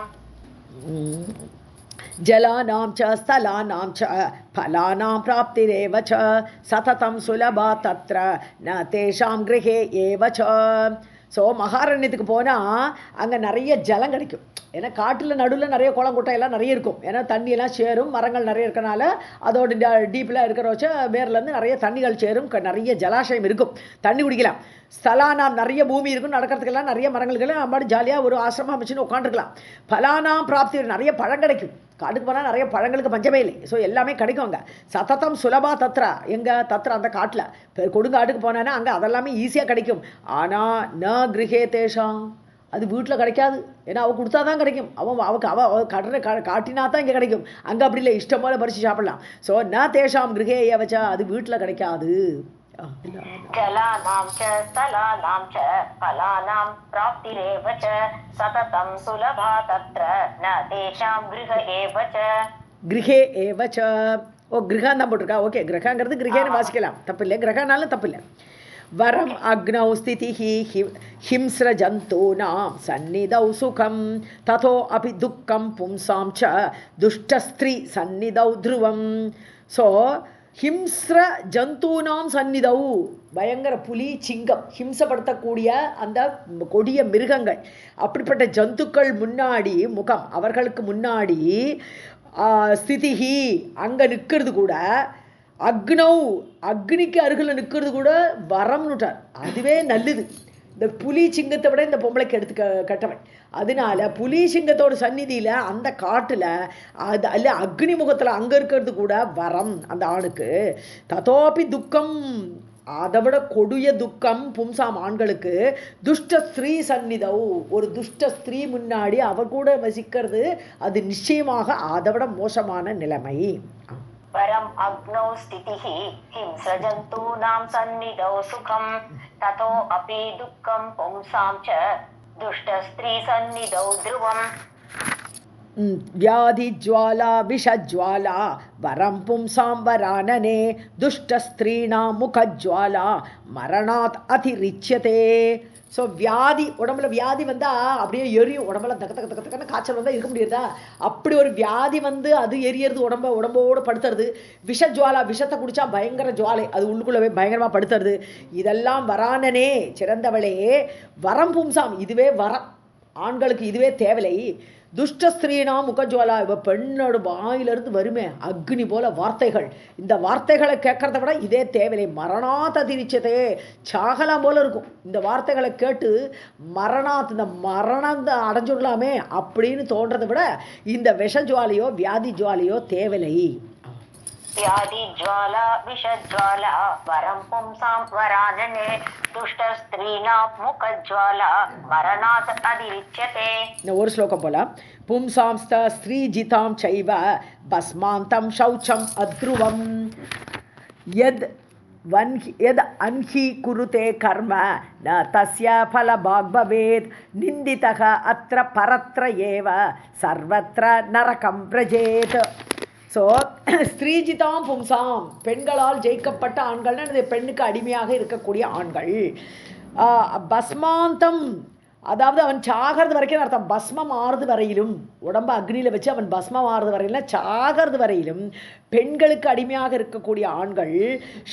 Speaker 2: जलानां च स्थलानां च फलानां प्राप्तिरेव च सततं सुलभा तत्र न तेषां गृहे एव च. ஸோ மகாரண்யத்துக்கு போனால் அங்கே நிறைய ஜலம் கிடைக்கும். ஏன்னா காட்டில் நடுவில் நிறைய குளம் குட்டையெல்லாம் நிறைய இருக்கும். ஏன்னா தண்ணியெல்லாம் சேரும், மரங்கள் நிறைய இருக்கனால அதோட டீப்பில் இருக்கிற வச்சு வேர்லேருந்து நிறைய தண்ணிகள் சேரும், நிறைய ஜலாசயம் இருக்கும், தண்ணி குடிக்கலாம். ஸ்தலானாம் நிறைய பூமி இருக்கும், நடக்கிறதுக்கெல்லாம் நிறைய மரங்களுக்கு நம்ம ஜாலியாக ஒரு ஆசிரமம் அமைச்சுன்னு உட்காந்துருக்கலாம். பலானாம் பிராப்தி நிறைய பழம் கிடைக்கும். காட்டுக்கு போனால் நிறைய பழங்களுக்கு பஞ்சமே இல்லை. ஸோ எல்லாமே கிடைக்கும் அங்கே. சததம் சுலபா தத்ரா, எங்கள் தத்ரா அந்த காட்டில் கொடுங்காட்டுக்கு போனேன்னா அங்கே அதெல்லாமே ஈஸியாக கிடைக்கும். ஆனால் ந கிரகே தேஷாம், அது வீட்டில் கிடைக்காது. ஏன்னா அவள் கொடுத்தா தான் கிடைக்கும். அவள் கடனை காட்டினா தான் இங்கே கிடைக்கும். அங்கே அப்படி இல்லை, இஷ்டம் போல பறித்து சாப்பிடலாம். ஸோ ந தேஷாம் கிரகே ஏவச்சா, அது வீட்டில் கிடைக்காது.
Speaker 3: जलानां च स्थलानां च फलानां प्राप्तिरेव च सततं सुलभा तत्र न तेषां गृह एव च.
Speaker 2: கிரகே ஏவச்ச, ஓ கிரகம் தான் போட்டிருக்கா. ஓகே, கிரகங்கிறது கிரகேன்னு வாசிக்கலாம், தப்பு இல்லை. கிரகனாலும் தப்பு இல்லை. வரம் அக்னௌ ஸ்திதிஹி ஹிம்ஸ்ர ஜந்தூனாம் சந்நிதௌ சுகம் ததோ அபி துக்கம் பும்சாம் ச துஷ்டஸ்திரீ சந்நிதௌ த்ருவம். ஸோ ஹிம்ஸ்ர ஜந்தூனாம் சந்நிதவு, பயங்கர புலி சிங்கம் ஹிம்சப்படுத்தக்கூடிய அந்த கொடிய மிருகங்கள், அப்படிப்பட்ட ஜந்துக்கள் முன்னாடி முகம், அவர்களுக்கு முன்னாடி ஸ்திதிஹி அங்கே நிற்கிறது கூட, அக்னௌ அக்னிக்கு அருகில் நிற்கிறது கூட வரம்னுட்டார். அதுவே நல்லது. இந்த புலி சிங்கத்தை விட இந்த பொம்பளைக்கு எடுத்து கட்டவன். அதனால புலி சிங்கத்தோட சந்நிதியில் அந்த காட்டில் அது அல்ல அக்னி முகத்தில் அங்கே இருக்கிறது கூட வரம் அந்த ஆணுக்கு. ததோபி துக்கம், அதை விட கொடிய துக்கம் பும்சாம் ஆண்களுக்கு. துஷ்ட ஸ்திரீ சந்நிதவு, ஒரு துஷ்ட ஸ்திரீ முன்னாடி அவர் கூட வசிக்கிறது அது நிச்சயமாக அதை விட மோசமான நிலைமை.
Speaker 3: वरम अग्नौ स्थितिः हिंस्रजन्तूनां सन्निधौ सुखं ततो अपि दुःखं पुंसां च दुष्टस्त्रीसन्निधौ ध्रुवम्.
Speaker 2: व्याधिज्वाला विषज्वाला वरं पुंसां वरानने दुष्टस्त्रीणां मुखज्वाला मरणात् अतिरिच्यते. ஸோ வியாதி, உடம்புல வியாதி வந்தால் அப்படியே எரியும், உடம்புல தக்க தக்க தக்க தக்கன்னு காய்ச்சல் வந்தால் இருக்க முடியாதா? அப்படி ஒரு வியாதி வந்து அது எரியறது, உடம்போடு படுத்துறது. விஷஜுவாலா, விஷத்தை குடித்தா பயங்கர ஜுவாலை, அது உள்ளுக்குள்ளவே பயங்கரமாக படுத்துறது. இதெல்லாம் வரானனே, சிறந்தவளே, வரம் பும்சாம், இதுவே வரம் ஆண்களுக்கு, இதுவே தேவலை. துஷ்ட ஸ்திரீனா முகஜுவாலா, இவ பெண்ணோட வாயிலிருந்து வருமே அக்னி போல வார்த்தைகள், இந்த வார்த்தைகளை கேட்கறத விட இதே தேவையில்லை. மரணாத் அதிரிச்சதே, சாகலாம் போல இருக்கும் இந்த வார்த்தைகளை கேட்டு. மரணாத், இந்த மரணம் அடைஞ்சுடலாமே அப்படின்னு தோன்றதை விட இந்த விஷஜுவாலையோ வியாதி ஜுவாலையோ தேவையில்லை.
Speaker 3: व्याधिज्वाला विषज्वाला वरं पुंसां वरानने दुष्टस्त्रीणां मुखज्वाला मरणात् अधिरिच्यते.
Speaker 2: ஒரு ஸ்லோகம் போல. பும்சாம்ஸ்த ஸ்ரீஜிதாம் சைவ பஸ்மாந்தம் சௌச்சம் அத்ருவம் யத் यद् अन्हि कुरुते कर्म न तस्य फलभाग् भवेत् निन्दितः अत्र परत्र एव सर्वत्र नरकं व्रजेत्. ஸோ ஸ்திரீஜிதாம் பும்சாம், பெண்களால் ஜெயிக்கப்பட்ட ஆண்கள்னு பெண்ணுக்கு அடிமையாக இருக்கக்கூடிய ஆண்கள். பஸ்மாந்தம், அதாவது அவன் சாகிறது வரைக்கும் அர்த்தம். பஸ்மம் ஆறுது வரையிலும், உடம்பு அக்னியில் வச்சு அவன் பஸ்மம் ஆறுது வரையிலும், சாகிறது வரையிலும் பெண்களுக்கு அடிமையாக இருக்கக்கூடிய ஆண்கள்.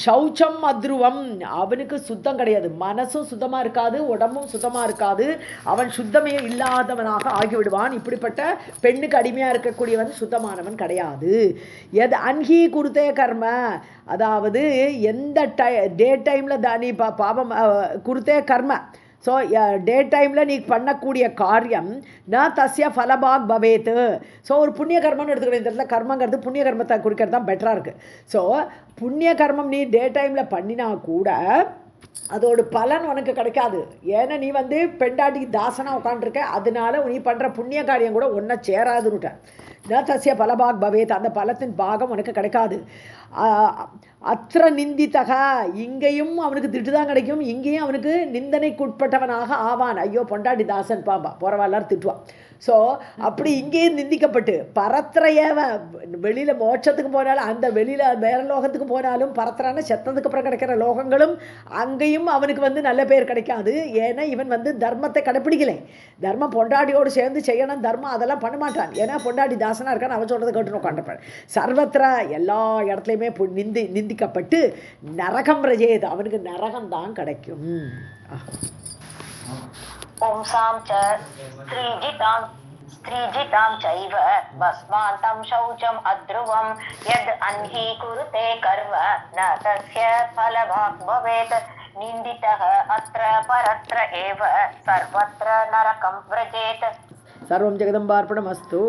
Speaker 2: சௌச்சம் அத்ருவம், அவனுக்கு சுத்தம் கிடையாது, மனசும் சுத்தமாக இருக்காது, உடம்பும் சுத்தமாக இருக்காது, அவன் சுத்தமே இல்லாதவனாக ஆகிவிடுவான். இப்படிப்பட்ட பெண்ணுக்கு அடிமையாக இருக்கக்கூடியவன் சுத்தமானவன் கிடையாது. எது அன்ஹி குருத்தே கர்ம, அதாவது எந்த டே டைமில் நீ பாபம் குருத்தே கர்ம, ஸோ டே டைமில் நீ பண்ணக்கூடிய காரியம் ந தஸ்ய ஃபலபாக் பவேத்து. ஸோ ஒரு புண்ணிய கர்மம்னு எடுத்துக்கிற, இந்த இடத்துல கர்மங்கிறது புண்ணிய கர்மத்தை குறிக்கிறது தான் பெட்டராக இருக்குது. ஸோ புண்ணிய கர்மம் நீ டே டைமில் பண்ணினா கூட அதோட பலன் உனக்கு கிடைக்காது. ஏன்னா நீ வந்து பெண்டாட்டிக்கு தாசனாக உட்காந்துருக்க, அதனால நீ பண்ணுற புண்ணிய காரியம் கூட ஒன்றை சேராதுன்னுட்ட. ந தஸ்ய பலபாக் பவேத், அந்த பலத்தின் பாகம் உனக்கு கிடைக்காது. அத்திர நிந்தித்தக, இங்கேயும் அவனுக்கு திட்டு தான் கிடைக்கும், இங்கேயும் அவனுக்கு நிந்தனைக்குட்பட்டவனாக ஆவான். ஐயோ பொண்டாட்டி தாசன் பாம்பா போகிறவா எல்லாரும் திட்டுவான். ஸோ அப்படி இங்கேயும் நிந்திக்கப்பட்டு பரத்திரையவ, வெளியில் மோட்சத்துக்கு போனாலும் அந்த வெளியில் வேற லோகத்துக்கு போனாலும் பரத்திரான செத்ததுக்கு அப்புறம் கிடைக்கிற லோகங்களும் அங்கேயும் அவனுக்கு வந்து நல்ல பேர் கிடைக்காது. ஏன்னா இவன் வந்து தர்மத்தை கடைப்பிடிக்கலை. தர்மம் பொண்டாட்டியோடு சேர்ந்து செய்யணும், தர்மம் அதெல்லாம் பண்ண மாட்டான். ஏன்னா பொண்டாட்டி தாசனாக இருக்கான்னு அவன் சொல்கிறத கேட்டுன்னு உட்காந்துப்பான். சர்வத்திர எல்லா இடத்துலையுமே நிந்திக்கப்பட்டு நரகம் ரஜேது, அவனுக்கு நரகம் தான் கிடைக்கும்.
Speaker 3: पुंसां च स्त्रीजितां चैव भस्मान्तं शौचम् अध्रुवं यद् अन्हीकुरुते कर्म न तस्य फलभाग् भवेत् निन्दितः अत्र परत्र एव सर्वत्र नरकं व्रजेत्.
Speaker 2: सर्वं जगदम्बार्पणमस्तु.